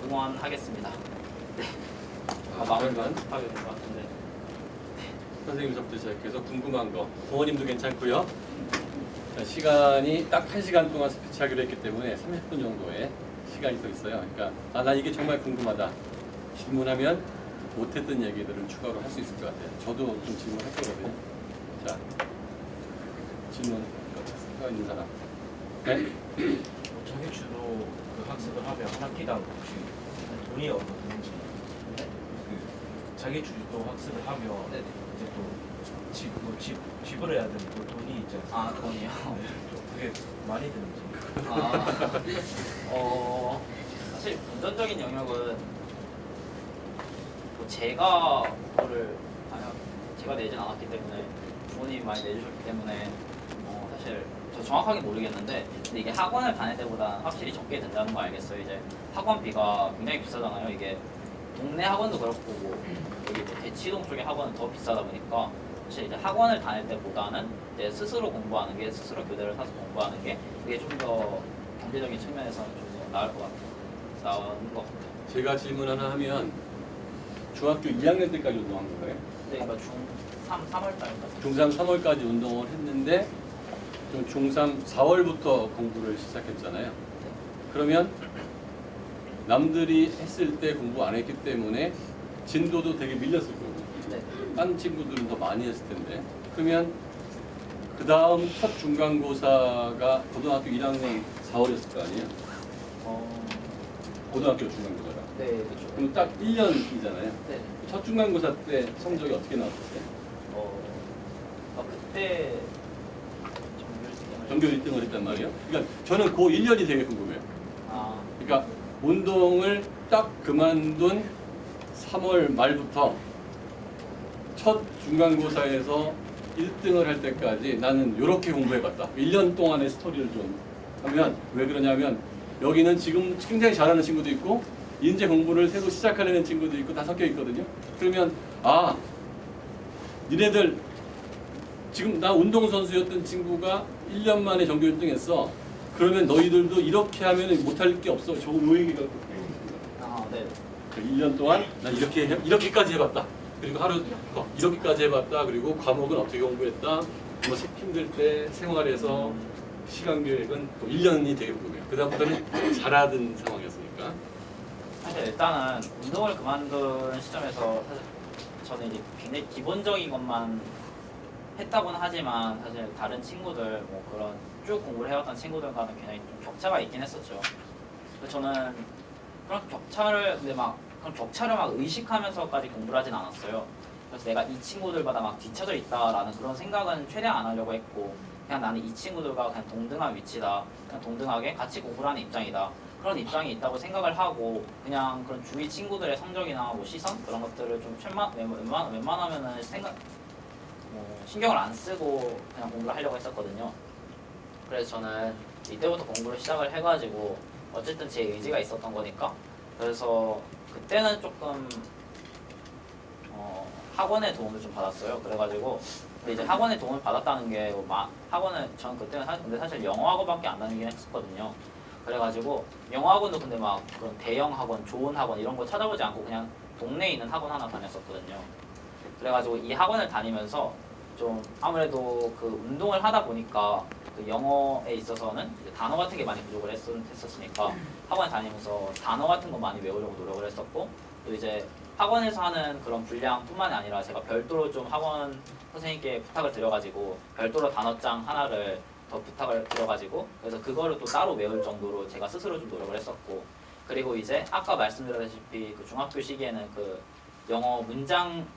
응원하겠습니다. 네. 마무리가 그러면 급하게 된 것 같은데. 선생님부터 시작해서 궁금한 거 부모님도 괜찮고요. 자, 시간이 딱 1시간 동안 스피치하기로 했기 때문에 30분 정도의 시간이 더 있어요. 그러니까 난 이게 정말 궁금하다. 질문하면 못했던 얘기들을 추가로 할 수 있을 것 같아요. 저도 좀 질문할 거거든요. 자, 질문 있는 사람. 네? 자기주도 그 학습을 하면 한 학기당 혹시 돈이 어느 정도인지 그 자기주도 학습을 하면 네네. 이제 또 지불해야 되는 또 돈이 있지 않습니까? 아 돈이요. 네, 또 그게 많이 드는지 사실 금전적인 영역은 뭐 제가 제가 내진 않았기 때문에 부모님이 많이 내주셨기 때문에 사실 저 정확하게 모르겠는데 근데 이게 학원을 다닐 때보다 확실히 적게 든다는 거 알겠어요. 이제 학원비가 굉장히 비싸잖아요. 이게 동네 학원도 그렇고 뭐 여기 뭐 대치동 쪽의 학원은 더 비싸다 보니까 사실 이제 학원을 다닐 때보다는 이제 스스로 공부하는 게 스스로 교재를 사서 공부하는 게 그게 좀 더 경제적인 측면에서는 좀 더 나을 것 같아요. 나은 것 같아요. 제가 질문 하나 하면 중학교 2학년 때까지 운동한 건가요? 네, 그러니까 중3 3월 달까지. 중3 3월까지 운동을 했는데 좀 중3 4월부터 공부를 시작했잖아요. 그러면 남들이 했을 때 공부 안 했기 때문에 진도도 되게 밀렸을 거고 네. 다른 친구들은 더 많이 했을 텐데 그러면 그 다음 첫 중간고사가 고등학교 1학년 4월이었을 거 아니에요? 고등학교 중간고사가. 네, 그렇죠. 그럼 딱 1년이잖아요. 네. 첫 중간고사 때 성적이 어떻게 나왔었어요? 그때 전교 1등을 했단 말이에요. 그러니까 저는 그 1년이 되게 궁금해요. 아, 그러니까 운동을 딱 그만둔 3월 말부터 첫 중간고사에서 1등을 할 때까지 나는 이렇게 공부해봤다. 1년 동안의 스토리를 좀 하면 왜 그러냐면 여기는 지금 굉장히 잘하는 친구도 있고 이제 공부를 새로 시작하려는 친구도 있고 다 섞여 있거든요. 그러면 아 니네들 지금 나 운동선수였던 친구가 1년 만에 전교 1등 했어. 그러면 너희들도 이렇게 하면 못할 게 없어. 저 얘기가 아, 네. 1년 동안 난 이렇게까지 해봤다. 그리고 하루 이렇게까지 해봤다. 그리고 과목은 어떻게 공부했다. 뭐 힘들 때 생활에서 시간 계획은 또 1년이 되게 궁금해요. 그다음부터는 잘하던 상황이었으니까. 사실 일단은 운동을 그만둔 시점에서 사실 저는 이제 굉장히 기본적인 것만 했다고는 하지만 사실 다른 친구들 뭐 그런 쭉 공부를 해왔던 친구들과는 굉장히 좀 격차가 있긴 했었죠. 그래서 저는 그런 격차를 근데 막 그런 격차를 막 의식하면서까지 공부를 하진 않았어요. 그래서 내가 이 친구들보다 막 뒤쳐져 있다라는 그런 생각은 최대한 안 하려고 했고 그냥 나는 이 친구들과 그냥 동등한 위치다. 그냥 동등하게 같이 공부를 하는 입장이다. 그런 입장이 있다고 생각을 하고 그냥 그런 주위 친구들의 성적이나 뭐 시선 그런 것들을 좀 웬만하면은 신경을 안 쓰고 그냥 공부를 하려고 했었거든요. 그래서 저는 이때부터 공부를 시작을 해가지고 어쨌든 제 의지가 있었던 거니까 그래서 그때는 조금 학원의 도움을 좀 받았어요. 그래가지고 근데 이제 학원의 도움을 받았다는 게 학원은 저는 그때는 근데 사실 영어학원밖에 안 다니긴 했었거든요. 그래가지고 영어학원도 근데 막 그런 대형 학원, 좋은 학원 이런 거 찾아보지 않고 그냥 동네에 있는 학원 하나 다녔었거든요. 그래가지고 이 학원을 다니면서 좀 아무래도 그 운동을 하다 보니까 그 영어에 있어서는 이제 단어 같은 게 많이 부족을 했었으니까 학원 다니면서 단어 같은 거 많이 외우려고 노력을 했었고 또 이제 학원에서 하는 그런 분량뿐만이 아니라 제가 별도로 좀 학원 선생님께 부탁을 드려가지고 별도로 단어장 하나를 더 부탁을 드려가지고 그래서 그거를 또 따로 외울 정도로 제가 스스로 좀 노력을 했었고 그리고 이제 아까 말씀드렸다시피 그 중학교 시기에는 그 영어 문장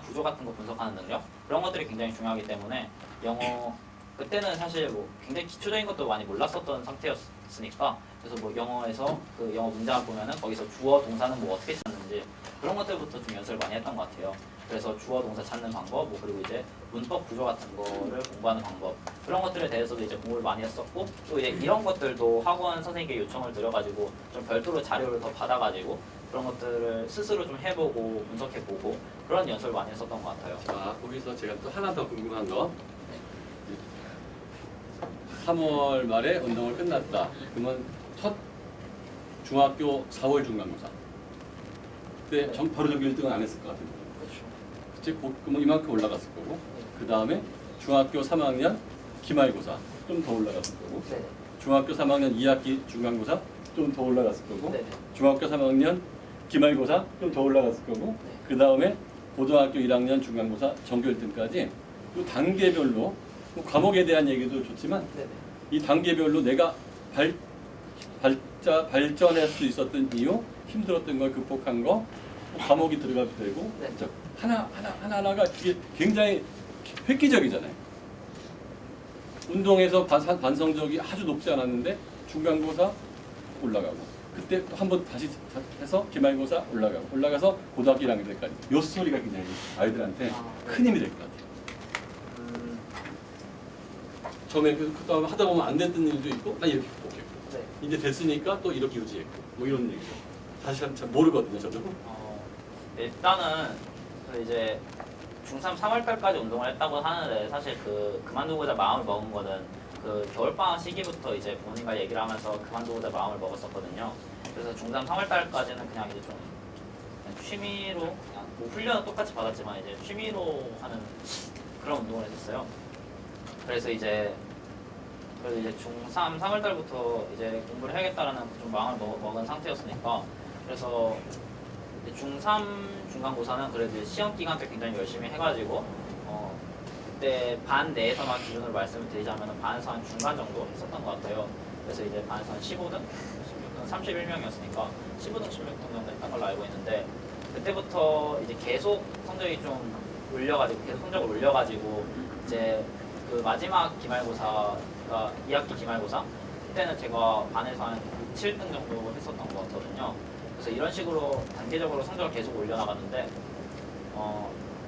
구조 같은 거 분석하는 능력 그런 것들이 굉장히 중요하기 때문에 영어 그때는 사실 뭐 굉장히 기초적인 것도 많이 몰랐었던 상태였으니까 그래서 뭐 영어에서 그 영어 문장을 보면은 거기서 주어 동사는 뭐 어떻게 찾는지 그런 것들부터 좀 연습을 많이 했던 것 같아요. 그래서 주어 동사 찾는 방법 뭐 그리고 이제 문법 구조 같은 거를 공부하는 방법 그런 것들에 대해서도 이제 공부를 많이 했었고 또 이제 이런 것들도 학원 선생님께 요청을 드려가지고 좀 별도로 자료를 더 받아가지고 그런 것들을 스스로 좀 해보고 분석해보고 그런 연습을 많이 했었던 것 같아요. 자, 거기서 제가 또 하나 더 궁금한 거. 3월 말에 운동을 끝났다. 그러면 첫 중학교 4월 중간고사. 그때 바로 전교 1등은 안 했을 것 같은데. 그렇죠. 그치? 그러면 이만큼 올라갔을 거고. 그 다음에 중학교 3학년 기말고사 좀 더 올라갔을 거고. 네. 중학교 3학년 2학기 중간고사 좀 더 올라갔을 거고. 네. 중학교 3학년 기말고사 좀 더 올라갔을 거고. 네. 그 다음에 고등학교 1학년 중간고사 전교 1등까지 그 단계별로 뭐 과목에 대한 얘기도 좋지만 네. 이 단계별로 내가 발전할 수 있었던 이유, 힘들었던 걸 극복한 거, 과목이 들어가도 되고 네. 그렇죠? 하나하나가 이게 굉장히 획기적이잖아요. 운동에서 반성적이 아주 높지 않았는데 중간고사 올라가고 그때 또 한 번 다시 해서 기말고사 올라가서 고등학교 1학년 때까지 요 스토리가 굉장히 아이들한테 큰 힘이 될 것 같아요. 처음에 그다음 하다 보면 안 됐던 일도 있고 난 이렇게 극복했고 네. 이제 됐으니까 또 이렇게 유지했고 뭐 이런 얘기죠. 사실 잘 모르거든요 저도. 일단은 그 이제 중3 3월달까지 운동을 했다고 하는데 사실 그만두고자 마음을 먹은 거는 그 겨울방학 시기부터 이제 부모님과 얘기를 하면서 그만두고자 마음을 먹었었거든요. 그래서 중3 3월달까지는 그냥 이제 좀 그냥 취미로 그냥 뭐 훈련은 똑같이 받았지만 이제 취미로 하는 그런 운동을 했었어요. 그래서 이제 중3 3월달부터 이제 공부를 해야겠다라는 좀 마음을 먹은 상태였으니까 그래서 중3 중간고사는 그래도 시험 기간 때 굉장히 열심히 해가지고 그때 반 내에서만 기준으로 말씀을 드리자면 반에서 한 중간 정도 했었던 것 같아요. 그래서 이제 반에서 한 15등? 16등 저는 31명이었으니까 15등 16등 정도 했던 걸로 알고 있는데 그때부터 이제 계속 성적이 좀 올려가지고 계속 성적을 올려가지고 이제 그 마지막 기말고사가 2학기 기말고사 그때는 제가 반에서 한 7등 정도 했었던 것 같거든요. 그래서 이런 식으로 단계적으로 성적을 계속 올려나갔는데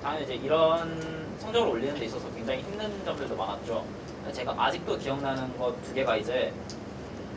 당연히 이제 이런 성적을 올리는 데 있어서 굉장히 힘든 점들도 많았죠. 제가 아직도 기억나는 것 두 개가 이제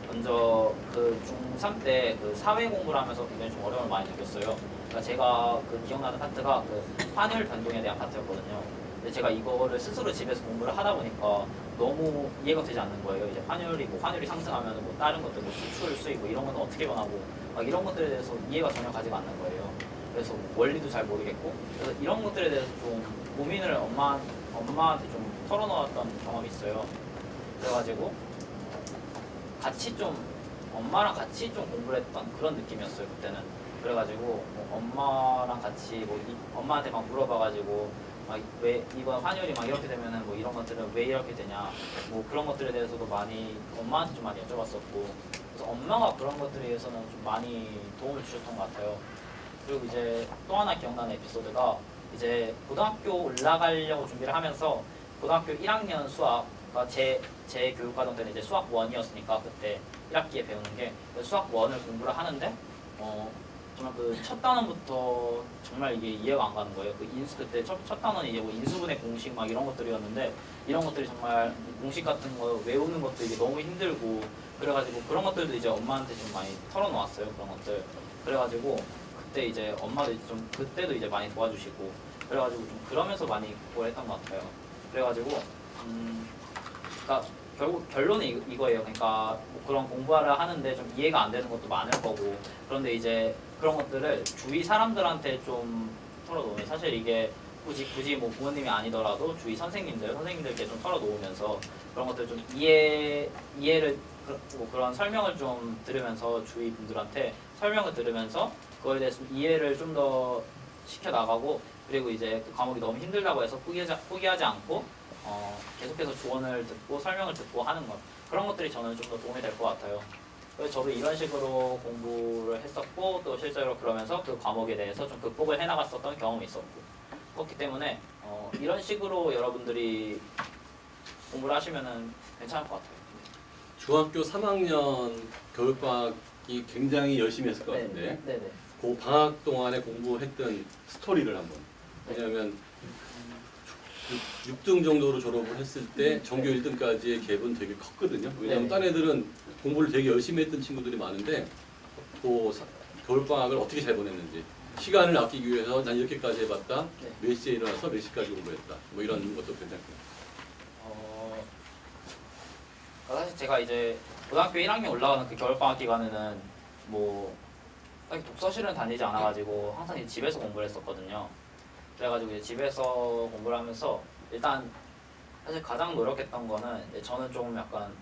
먼저 그 중3 때 그 사회 공부를 하면서 굉장히 좀 어려움을 많이 느꼈어요. 그러니까 제가 그 기억나는 파트가 그 환율 변동에 대한 파트였거든요. 근데 제가 이거를 스스로 집에서 공부를 하다 보니까 너무 이해가 되지 않는 거예요. 이제 환율이 상승하면 뭐 다른 것들 뭐 수출 수입 뭐 이런 건 어떻게 변하고 막 이런 것들에 대해서 이해가 전혀 가지가 않는 거예요. 그래서 원리도 잘 모르겠고 그래서 이런 것들에 대해서 좀 고민을 엄마한테 좀 털어놓았던 경험이 있어요. 그래가지고 같이 좀 엄마랑 같이 좀 공부를 했던 그런 느낌이었어요 그때는. 그래가지고 뭐 엄마랑 같이 엄마한테 막 물어봐가지고 막 왜 이번 환율이 막 이렇게 되면은 뭐 이런 것들은 왜 이렇게 되냐 뭐 그런 것들에 대해서도 많이 엄마한테 좀 많이 여쭤봤었고 그래서 엄마가 그런 것들에 대해서는 좀 많이 도움을 주셨던 것 같아요. 그리고 이제 또 하나 기억나는 에피소드가 이제 고등학교 올라가려고 준비를 하면서 고등학교 1학년 수학 그러니까 제 교육과정 때는 이제 수학 1이었으니까 그때 1학기에 배우는 게 수학 1을 공부를 하는데 정말 그 첫 단원부터 정말 이게 이해가 안 가는 거예요. 그때 첫 단원이 이제 뭐 인수분해 공식 막 이런 것들이었는데 이런 것들이 정말 공식 같은 거 외우는 것도 이게 너무 힘들고 그래가지고 그런 것들도 이제 엄마한테 좀 많이 털어놓았어요. 그런 것들. 그래가지고 그때 이제 엄마도 좀 그때도 이제 많이 도와주시고 그래가지고 좀 그러면서 많이 공부를 했던 것 같아요. 그래가지고 그러니까 결국 결론은 이거예요. 그러니까 뭐 그런 공부를 하는데 좀 이해가 안 되는 것도 많을 거고 그런데 이제 그런 것들을 주위 사람들한테 좀 털어놓으면 사실 이게 굳이 뭐 부모님이 아니더라도 주위 선생님들께 좀 털어놓으면서 그런 것들 좀 이해를 뭐 그런 설명을 좀 들으면서 주위 분들한테 설명을 들으면서 그거에 대해서 좀 이해를 좀 더 시켜 나가고 그리고 이제 그 과목이 너무 힘들다고 해서 포기하지 않고 계속해서 조언을 듣고 설명을 듣고 하는 것 그런 것들이 저는 좀 더 도움이 될 것 같아요. 그래서 저도 이런 식으로 공부를 했었고 또 실제로 그러면서 그 과목에 대해서 좀 극복을 해나갔었던 경험이 있었고 그렇기 때문에 이런 식으로 여러분들이 공부를 하시면은 괜찮을 것 같아요. 중학교 3학년 겨울방학이 굉장히 열심히 했을 것 같은데 네네. 그 방학 동안에 공부했던 스토리를 한번 왜냐하면 6등 정도로 졸업을 했을 때 전교 1등까지의 갭은 되게 컸거든요. 왜냐하면 딴 애들은 공부를 되게 열심히 했던 친구들이 많은데 그 겨울방학을 어떻게 잘 보냈는지 시간을 아끼기 위해서 난 이렇게까지 해봤다 몇 시에 일어나서 몇 시까지 공부했다 뭐 이런 것도 괜찮고요. 사실 제가 이제 고등학교 1학년 올라가는 그 겨울방학 기간에는 뭐 딱히 독서실은 다니지 않아가지고 항상 이제 집에서 공부를 했었거든요. 그래가지고 이제 집에서 공부를 하면서 일단 사실 가장 노력했던 거는 이제 저는 좀 약간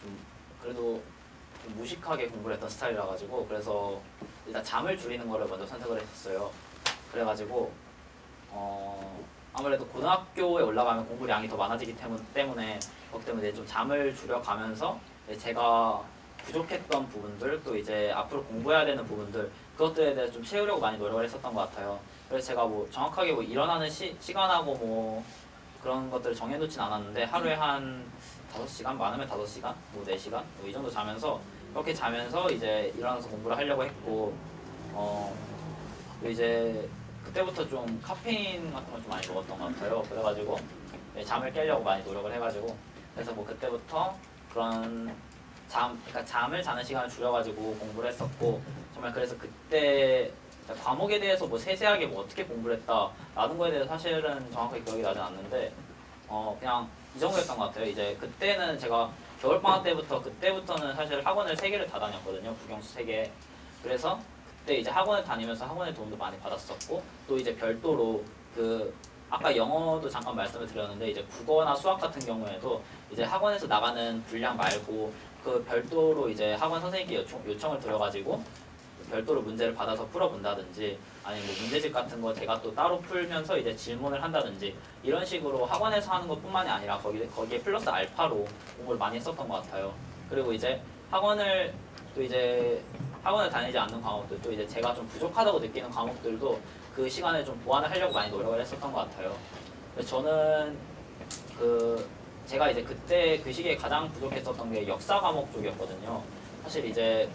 좀 그래도 좀 무식하게 공부를 했던 스타일이라 가지고 그래서 일단 잠을 줄이는 거를 먼저 선택을 했었어요. 그래가지고 아무래도 고등학교에 올라가면 공부량이 더 많아지기 때문에 그렇기 때문에 좀 잠을 줄여가면서 제가 부족했던 부분들 또 이제 앞으로 공부해야 되는 부분들 그것들에 대해 좀 채우려고 많이 노력을 했었던 것 같아요. 그래서 제가 뭐 정확하게 뭐 일어나는 시간하고 뭐 그런 것들을 정해놓진 않았는데 하루에 한 5시간 많으면 5시간 뭐 4시간 뭐 이 정도 자면서 그렇게 자면서 이제 일어나서 공부를 하려고 했고 이제 그때부터 좀 카페인 같은 걸 좀 많이 먹었던 것 같아요. 그래가지고 잠을 깨려고 많이 노력을 해가지고 그래서 뭐 그때부터 그런 그러니까 잠을 자는 시간을 줄여가지고 공부를 했었고 정말 그래서 그때 과목에 대해서 뭐 세세하게 뭐 어떻게 공부를 했다라는 거에 대해서 사실은 정확하게 기억이 나진 않는데 그냥 이 정도였던 것 같아요. 이제 그때는 제가 겨울방학 그때부터는 사실 학원을 3개를 다 다녔거든요. 국영수 3개. 그래서 그때 이제 학원을 다니면서 학원의 도움도 많이 받았었고 또 이제 별도로 아까 영어도 잠깐 말씀을 드렸는데 이제 국어나 수학 같은 경우에도 이제 학원에서 나가는 분량 말고 그 별도로 이제 학원 선생님께 요청을 드려가지고 별도로 문제를 받아서 풀어본다든지 아니면 뭐 문제집 같은 거 제가 또 따로 풀면서 이제 질문을 한다든지 이런 식으로 학원에서 하는 것뿐만이 아니라 거기에 플러스 알파로 공부를 많이 했었던 것 같아요. 그리고 이제 학원을 또 이제 학원을 다니지 않는 과목들 또 이제 제가 좀 부족하다고 느끼는 과목들도 그 시간에 좀 보완을 하려고 많이 노력을 했었던 것 같아요. 그래서 저는 그 제가 이제 그때 그 시기에 가장 부족했었던 게 역사 과목 쪽이었거든요. 사실 이제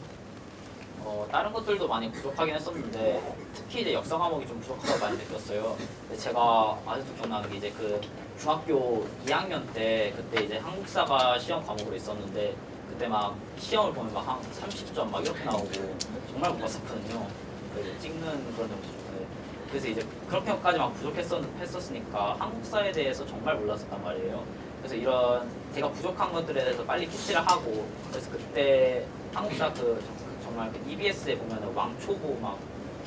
다른 것들도 많이 부족하긴 했었는데 특히 이제 역사 과목이 좀 부족하다고 많이 느꼈어요. 근데 제가 아직도 기억나는 게 이제 그 중학교 2학년 때 그때 이제 한국사가 시험 과목으로 있었는데 그때 막 시험을 보면 막 한 30점 막 이렇게 나오고 정말 못 봤었거든요. 그 찍는 그런 점수 네. 그래서 이제 그렇게까지 막 부족했었으니까 한국사에 대해서 정말 몰랐었단 말이에요. 그래서 이런 제가 부족한 것들에 대해서 빨리 캐치를 하고 그래서 그때 한국사 정말 그 EBS에 보면 왕초보 막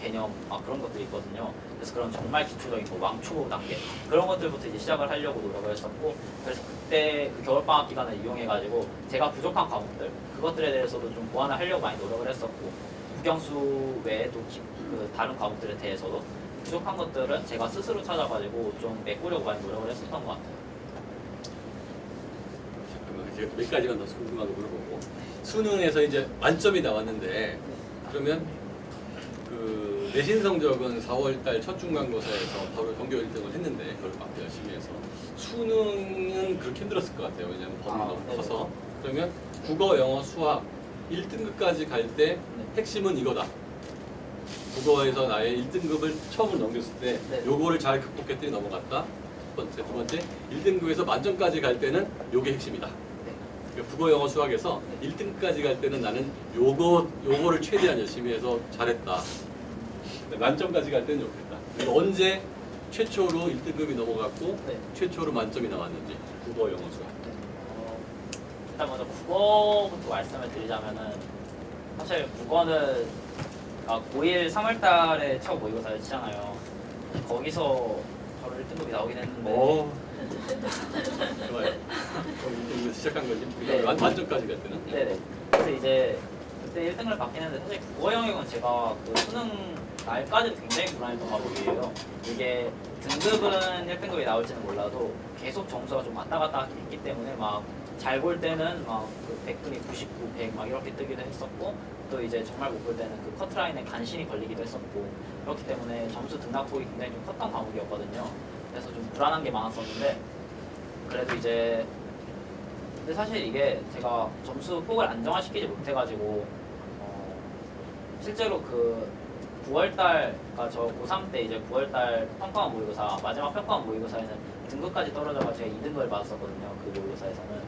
개념 막 그런 것들이 있거든요. 그래서 그런 정말 기초적인 왕초보 단계 그런 것들부터 이제 시작을 하려고 노력을 했었고 그래서 그때 그 겨울방학 기간을 이용해가지고 제가 부족한 과목들 그것들에 대해서도 좀 보완을 하려고 많이 노력을 했었고 국영수 외에도 그 다른 과목들에 대해서도 부족한 것들은 제가 스스로 찾아가지고 좀 메꾸려고 많이 노력을 했었던 것 같아요. 잠깐만 제가 몇 가지만 더 궁금한 거 물어보고 수능에서 이제 만점이 나왔는데 그러면 그 내신 성적은 4월달 첫 중간고사에서 바로 전교 1등을 했는데 겨울방학 때 열심히 해서 수능은 그렇게 힘들었을 것 같아요. 왜냐하면 범위 너무 네네. 커서 그러면 국어, 영어, 수학 1등급까지 갈 때 네. 핵심은 이거다. 국어에서 나의 1등급을 처음으로 넘겼을 때 네. 요거를 잘 극복했더니 넘어갔다. 첫 번째, 두 번째 1등급에서 만점까지 갈 때는 요게 핵심이다. 네. 그러니까 국어, 영어, 수학에서 1등까지 갈 때는 나는 요거를 최대한 열심히 해서 잘했다. 근데 만점까지 갈 때는 좋겠다. 그리고 언제 최초로 1등급이 넘어갔고 네. 최초로 만점이 나왔는지 국어, 영어, 수학. 일단 먼저 국어부터 말씀을 드리자면은 사실 국어는 고1 3월달에 첫 모의고사를 치잖아요. 거기서 바로 1등급이 나오긴 했는데 좋아요. 그럼 1등급 시작한 거지. 네. 만점까지 갈 때는. 네네. 그래서 이제 그때 1등을 받긴 했는데 사실 국어 영역은 제가 그 수능 날까지 굉장히 불안했던 과목이에요. 이게 등급은 1등급이 나올지는 몰라도 계속 점수가 좀 왔다 갔다 했기 때문에 막 잘 볼 때는 막그 100분이 99, 100 막 이렇게 뜨기도 했었고 또 이제 정말 못 볼 때는 그 커트라인에 간신히 걸리기도 했었고 그렇기 때문에 점수 등락폭이 굉장히 좀 컸던 과목이었거든요. 그래서 좀 불안한 게 많았었는데 그래도 이제 근데 사실 이게 제가 점수 폭을 안정화시키지 못해가지고 실제로 그 9월달, 그러니까 저 고3 때 이제 9월달 평가원 모의고사 마지막 평가원 모의고사에는 등급까지 떨어져가 제가 2등급을 받았었거든요. 그 모의고사에서는.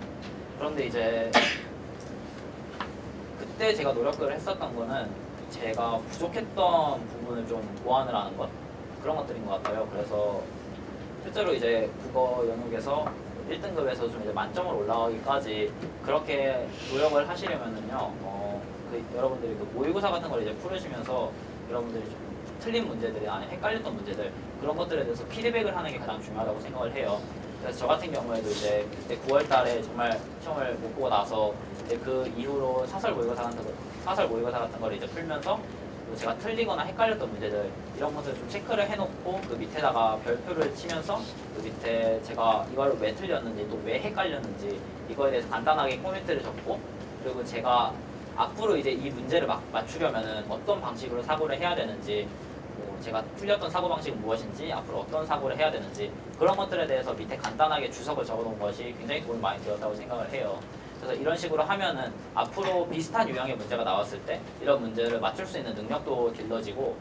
그런데 이제 그때 제가 노력을 했었던 거는 제가 부족했던 부분을 좀 보완을 하는 것 그런 것들인 것 같아요. 그래서 실제로 이제 국어 영역에서 1등급에서 좀 이제 만점으로 올라가기까지 그렇게 노력을 하시려면은요, 여러분들이 그 모의고사 같은 걸 이제 풀으시면서 여러분들이 좀 틀린 문제들이 아니 헷갈렸던 문제들 그런 것들에 대해서 피드백을 하는 게 가장 중요하다고 생각을 해요. 그래서 저 같은 경우에도 이제 그때 9월달에 정말 시험을 못 보고 나서 이제 그 이후로 사설 모의고사 같은 걸 이제 풀면서 제가 틀리거나 헷갈렸던 문제들 이런 것들을 좀 체크를 해놓고 그 밑에다가 별표를 치면서 그 밑에 제가 이걸 왜 틀렸는지 또 왜 헷갈렸는지 이거에 대해서 간단하게 코멘트를 적고 그리고 제가 앞으로 이제 이 문제를 맞추려면은 어떤 방식으로 사고를 해야 되는지 제가 틀렸던 사고방식은 무엇인지 앞으로 어떤 사고를 해야 되는지 그런 것들에 대해서 밑에 간단하게 주석을 적어놓은 것이 굉장히 도움이 많이 되었다고 생각을 해요. 그래서 이런 식으로 하면은 앞으로 비슷한 유형의 문제가 나왔을 때 이런 문제를 맞출 수 있는 능력도 길러지고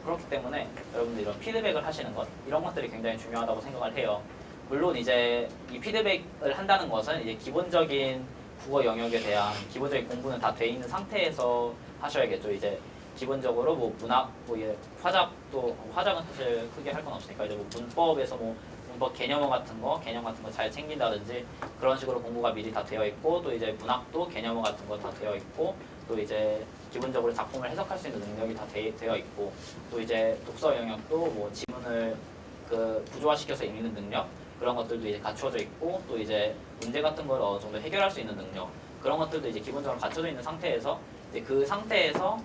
그렇기 때문에 여러분들 이런 피드백을 하시는 것 이런 것들이 굉장히 중요하다고 생각을 해요. 물론 이제 이 피드백을 한다는 것은 이제 기본적인 국어 영역에 대한 기본적인 공부는 다 돼 있는 상태에서 하셔야겠죠. 이제 기본적으로 뭐 문학, 화작은 사실 크게 할 건 없으니까 이제 뭐 문법에서 뭐 문법 개념 같은 거 잘 챙긴다든지 그런 식으로 공부가 미리 다 되어 있고 또 이제 문학도 개념 같은 거 다 되어 있고 또 이제 기본적으로 작품을 해석할 수 있는 능력이 다 되어 있고 또 이제 독서 영역도 뭐 지문을 그 구조화시켜서 읽는 능력 그런 것들도 이제 갖추어져 있고 또 이제 문제 같은 걸 어느 정도 해결할 수 있는 능력 그런 것들도 이제 기본적으로 갖춰져 있는 상태에서 이제 그 상태에서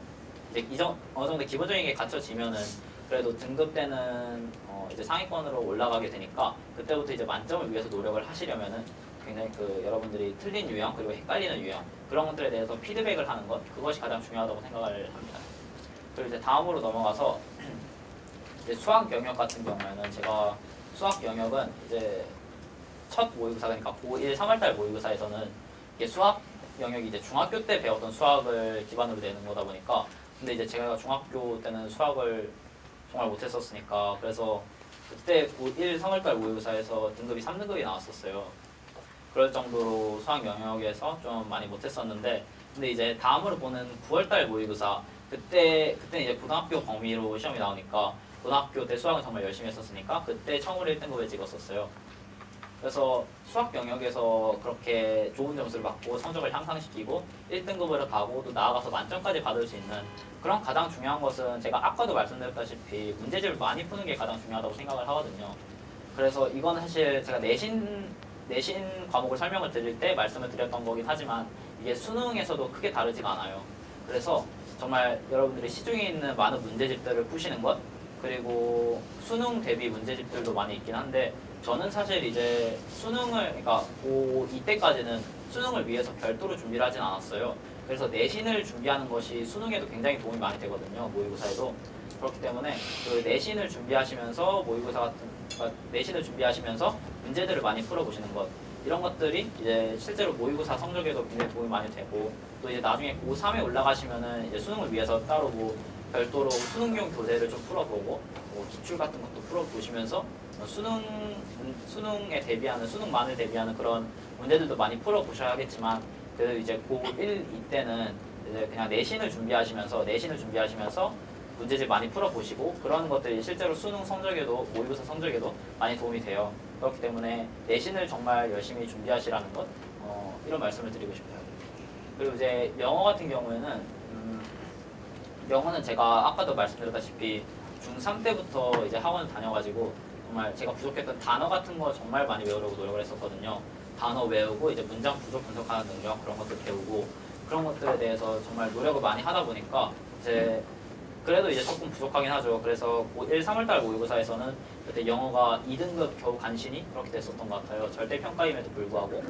이제 어느 정도 기본적인 게 갖춰지면은 그래도 등급 때는 이제 상위권으로 올라가게 되니까 그때부터 이제 만점을 위해서 노력을 하시려면은 굉장히 그 여러분들이 틀린 유형 그리고 헷갈리는 유형 그런 것들에 대해서 피드백을 하는 것 그것이 가장 중요하다고 생각을 합니다. 그리고 이제 다음으로 넘어가서 이제 수학 영역 같은 경우에는 제가 수학 영역은 이제 첫 모의고사 그러니까 고1 3월달 모의고사에서는 이게 수학 영역이 이제 중학교 때 배웠던 수학을 기반으로 내는 거다 보니까 근데 이제 제가 중학교 때는 수학을 정말 못했었으니까 그래서 그때 고1 3월달 모의고사에서 등급이 3등급이 나왔었어요. 그럴 정도로 수학 영역에서 좀 많이 못했었는데 근데 이제 다음으로 보는 9월달 모의고사 그때 이제 고등학교 범위로 시험이 나오니까 고등학교 때 수학은 정말 열심히 했었으니까 그때 처음으로 1등급을 찍었었어요. 그래서 수학 영역에서 그렇게 좋은 점수를 받고 성적을 향상시키고 1등급으로 가고 또 나아가서 만점까지 받을 수 있는 그런 가장 중요한 것은 제가 아까도 말씀드렸다시피 문제집을 많이 푸는 게 가장 중요하다고 생각을 하거든요. 그래서 이건 사실 제가 내신 과목을 설명을 드릴 때 말씀을 드렸던 거긴 하지만 이게 수능에서도 크게 다르지가 않아요. 그래서 정말 여러분들이 시중에 있는 많은 문제집들을 푸시는 것 그리고 수능 대비 문제집들도 많이 있긴 한데 저는 사실 이제 그러니까 고2 때까지는 수능을 위해서 별도로 준비를 하진 않았어요. 그래서 내신을 준비하는 것이 수능에도 굉장히 도움이 많이 되거든요. 모의고사에도. 그렇기 때문에 그 내신을 준비하시면서 내신을 준비하시면서 문제들을 많이 풀어보시는 것 이런 것들이 이제 실제로 모의고사 성적에도 굉장히 도움이 많이 되고 또 이제 나중에 고3에 올라가시면은 이제 수능을 위해서 따로 뭐 별도로 수능용 교재를 좀 풀어보고 뭐 기출 같은 것도 풀어보시면서 수능에 대비하는 수능만을 대비하는 그런 문제들도 많이 풀어보셔야겠지만 그래도 이제 고1 이때는 이제 그냥 내신을 준비하시면서 문제집 많이 풀어보시고 그런 것들이 실제로 수능 성적에도 모의고사 성적에도 많이 도움이 돼요. 그렇기 때문에 내신을 정말 열심히 준비하시라는 것 이런 말씀을 드리고 싶어요. 그리고 이제 영어 같은 경우에는 영어는 제가 아까도 말씀드렸다시피 중3 때부터 이제 학원을 다녀가지고 정말 제가 부족했던 단어 같은 거 정말 많이 외우려고 노력을 했었거든요. 단어 외우고 이제 문장 구조 분석하는 능력 그런 것도 배우고 그런 것들에 대해서 정말 노력을 많이 하다 보니까 이제 그래도 이제 조금 부족하긴 하죠. 그래서 1, 3월달 모의고사에서는 그때 영어가 2등급 겨우 간신히 그렇게 됐었던 것 같아요. 절대평가임에도 불구하고.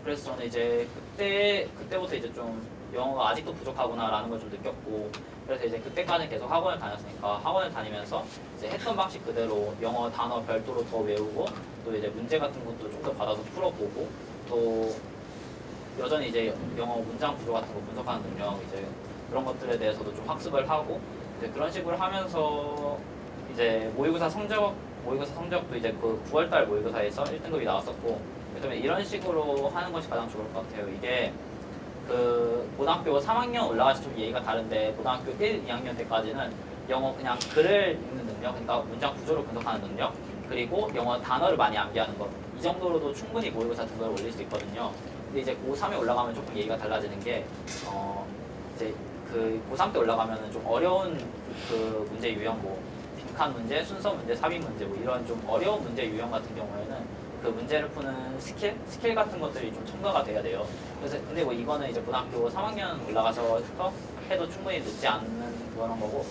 그래서 저는 이제 그때부터 이제 좀 영어가 아직도 부족하구나라는 걸 좀 느꼈고 그래서 이제 그때까지 계속 학원을 다녔으니까 학원을 다니면서 이제 했던 방식 그대로 영어 단어 별도로 더 외우고 또 이제 문제 같은 것도 좀 더 받아서 풀어보고 또 여전히 이제 영어 문장 구조 같은 거 분석하는 능력 이제 그런 것들에 대해서도 좀 학습을 하고 이제 그런 식으로 하면서 이제 모의고사 성적도 이제 그 9월달 모의고사에서 1등급이 나왔었고 그다음에 이런 식으로 하는 것이 가장 좋을 것 같아요. 이게 그 고등학교 3학년 올라가서 좀 예의가 다른데 고등학교 1, 2학년 때까지는 영어 그냥 글을 읽는 능력, 그러니까 문장 구조를 분석하는 능력, 그리고 영어 단어를 많이 암기하는 것, 이 정도로도 충분히 모의고사 등급을 올릴 수 있거든요. 근데 이제 고3에 올라가면 조금 예의가 달라지는 게 이제 그 고3 때 올라가면은 좀 어려운 그 문제 유형 뭐 빈칸 문제, 순서 문제, 삽입 문제 뭐 이런 좀 어려운 문제 유형 같은 경우에는 그 문제를 푸는 스킬 같은 것들이 좀 첨가가 돼야 돼요. 그래서 근데 뭐 이거는 이제 고등학교 3학년 올라가서 해도 충분히 늦지 않는 그런 거고.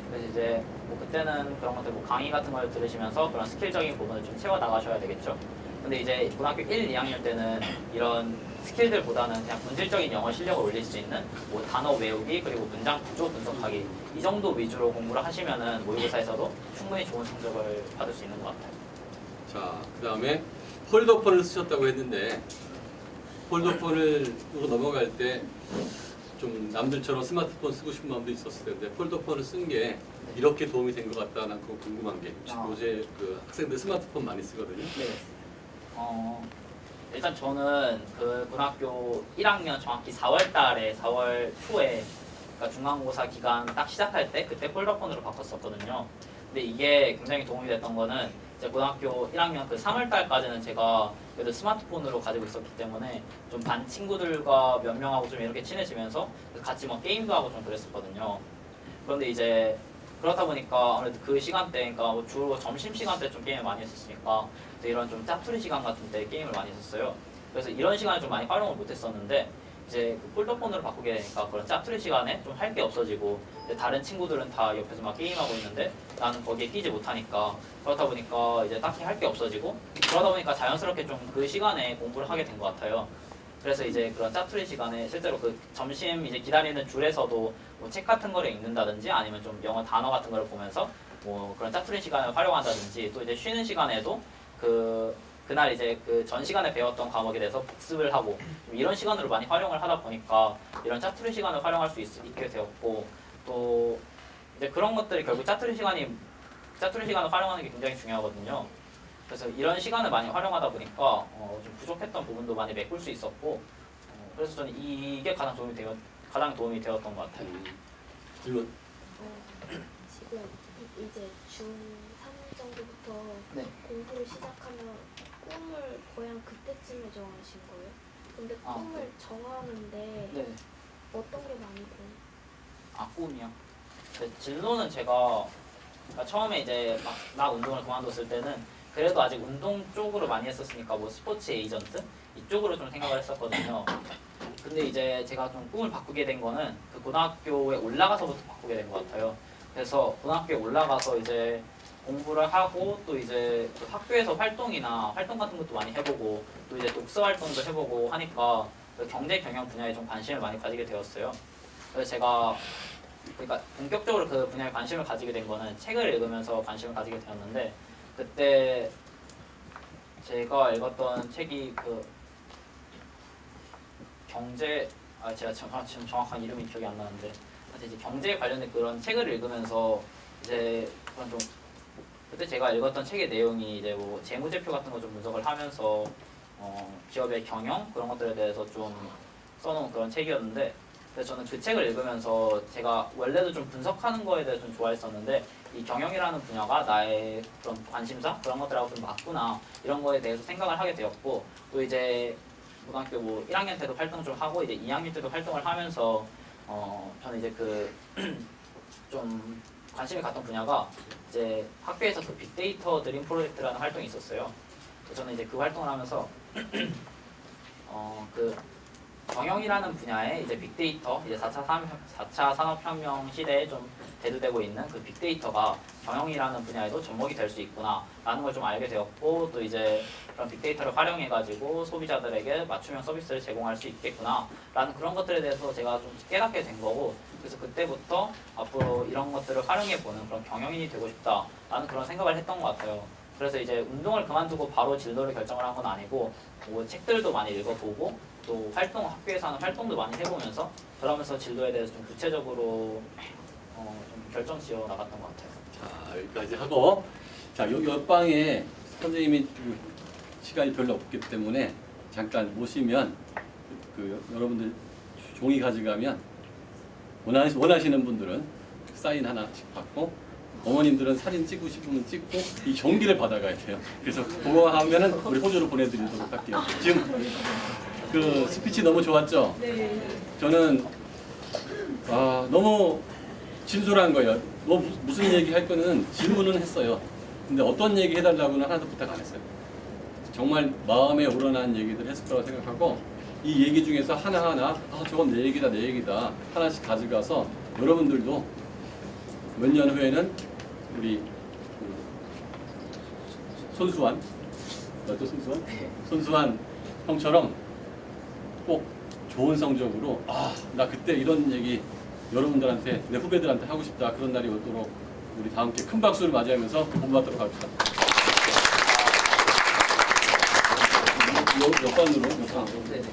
그래서 이제 뭐 그때는 그런 것들 뭐 강의 같은 걸 들으시면서 그런 스킬적인 부분을 좀 채워 나가셔야 되겠죠. 근데 이제 고등학교 1, 2학년 때는 이런 스킬들보다는 그냥 본질적인 영어 실력을 올릴 수 있는 뭐 단어 외우기 그리고 문장 구조 분석하기 이 정도 위주로 공부를 하시면은 모의고사에서도 충분히 좋은 성적을 받을 수 있는 것 같아요. 자, 그 다음에 폴더폰을 쓰셨다고 했는데 폴더폰으로 넘어갈 때 좀 남들처럼 스마트폰 쓰고 싶은 마음도 있었을 텐데 폴더폰을 쓴 게 이렇게 도움이 된 것 같다. 난 그거 궁금한 게 요새 그 학생들 스마트폰 많이 쓰거든요. 네. 일단 저는 그 고등학교 1학년 정확히 4월 초에 그러니까 중간고사 기간 딱 시작할 때 그때 폴더폰으로 바꿨었거든요. 근데 이게 굉장히 도움이 됐던 거는 이제 고등학교 1학년 그 3월달까지는 제가 그래도 스마트폰으로 가지고 있었기 때문에 좀 반 친구들과 몇 명하고 좀 이렇게 친해지면서 같이 뭐 게임도 하고 좀 그랬었거든요. 그런데 이제 그렇다 보니까 아무래도 그 시간대, 그러니까 뭐 주로 점심 시간대 좀 게임을 많이 했었으니까 이런 좀 짜투리 시간 같은 때 게임을 많이 했었어요. 그래서 이런 시간에 좀 많이 활용을 못했었는데 이제 그 폴더폰으로 바꾸게 되니까 그런 짜투리 시간에 좀 할 게 없어지고 이제 다른 친구들은 다 옆에서 막 게임하고 있는데 나는 거기에 끼지 못하니까 그렇다 보니까 이제 딱히 할 게 없어지고 그러다 보니까 자연스럽게 좀 그 시간에 공부를 하게 된 것 같아요. 그래서 이제 그런 짜투리 시간에 실제로 그 점심 이제 기다리는 줄에서도 뭐 책 같은 거를 읽는다든지 아니면 좀 영어 단어 같은 거를 보면서 뭐 그런 짜투리 시간을 활용한다든지 또 이제 쉬는 시간에도 그날 이제 그 전 시간에 배웠던 과목에 대해서 복습을 하고 좀 이런 시간으로 많이 활용을 하다 보니까 이런 짜투리 시간을 활용할 수 있게 되었고 또 이제 그런 것들이 결국 짜투리 시간을 활용하는 게 굉장히 중요하거든요. 그래서 이런 시간을 많이 활용하다 보니까 좀 부족했던 부분도 많이 메꿀 수 있었고 그래서 저는 이게 가장 도움이 되었던 것 같아요. 질문. 지금 이제 중3 정도부터 네. 공부를 시작하면 꿈을 거의 한 그때쯤에 정하신 거예요? 근데 아, 꿈을 네. 정하는데 네. 어떤 게 많이 돼요? 아 꿈이요? 진로는 제가 처음에 이제 막 운동을 그만뒀을 때는 그래도 아직 운동 쪽으로 많이 했었으니까 뭐 스포츠 에이전트 이쪽으로 좀 생각을 했었거든요. 근데 이제 제가 좀 꿈을 바꾸게 된 거는 그 고등학교에 올라가서부터 바꾸게 된 것 같아요. 그래서 고등학교에 올라가서 이제 공부를 하고 또 이제 그 학교에서 활동 같은 것도 많이 해보고 또 이제 독서 활동도 해보고 하니까 그 경제 경영 분야에 좀 관심을 많이 가지게 되었어요. 그래서 제가 그러니까 본격적으로 그 분야에 관심을 가지게 된 거는 책을 읽으면서 관심을 가지게 되었는데 그때 제가 읽었던 책이 그 제가 지금 정확한 이름이 기억이 안 나는데 이제 경제에 관련된 그런 책을 읽으면서 이제 그런 좀 그때 제가 읽었던 책의 내용이 이제 뭐 재무제표 같은 거 좀 분석을 하면서 기업의 경영 그런 것들에 대해서 좀 써놓은 그런 책이었는데 그래서 저는 그 책을 읽으면서 제가 원래도 좀 분석하는 거에 대해서 좀 좋아했었는데 이 경영이라는 분야가 나의 그런 관심사 그런 것들하고 좀 맞구나 이런 거에 대해서 생각을 하게 되었고 또 이제 고등학교 뭐 1학년 때도 활동 좀 하고 이제 2학년 때도 활동을 하면서 저는 이제 그 좀 관심이 갔던 분야가 이제 학교에서 그 빅데이터 드림 프로젝트라는 활동이 있었어요. 그래서 저는 이제 그 활동을 하면서 그 경영이라는 분야에 이제 빅데이터, 이제 4차 산업혁명 시대에 좀 대두되고 있는 그 빅데이터가 경영이라는 분야에도 접목이 될 수 있구나라는 걸 좀 알게 되었고 또 이제 그런 빅데이터를 활용해가지고 소비자들에게 맞춤형 서비스를 제공할 수 있겠구나라는 그런 것들에 대해서 제가 좀 깨닫게 된 거고 그래서 그때부터 앞으로 이런 것들을 활용해보는 그런 경영인이 되고 싶다라는 그런 생각을 했던 것 같아요. 그래서 이제 운동을 그만두고 바로 진로를 결정을 한 건 아니고 뭐 책들도 많이 읽어보고 또 학교에서 하는 활동도 많이 해보면서 그러면서 진로에 대해서 좀 구체적으로 좀 결정 지어 나갔던 것 같아요. 자, 여기까지 하고 자, 옆방에 선생님이 시간이 별로 없기 때문에 잠깐 모시면 여러분들 종이 가져가면 원하시는 분들은 사인 하나씩 받고 어머님들은 사진 찍고 싶으면 찍고 이 종기를 받아가야 돼요. 그래서 그거 하면은 우리 호주로 보내드리도록 할게요. 지금 그 스피치 너무 좋았죠? 네. 저는 너무 진솔한 거예요. 뭐 무슨 얘기 할 거는 질문은 했어요. 근데 어떤 얘기 해달라고는 하나도 부탁 안 했어요. 정말 마음에 우러난 얘기들 했을 거라고 생각하고 이 얘기 중에서 하나하나 저건 내 얘기다 하나씩 가져가서 여러분들도 몇 년 후에는 우리 손수환 맞죠? 손수환 형처럼 꼭 좋은 성적으로 나 그때 이런 얘기 여러분들한테 내 후배들한테 하고 싶다 그런 날이 오도록 우리 다 함께 큰 박수를 맞이하면서 본받도록 합시다. 몇 반으로? 네네.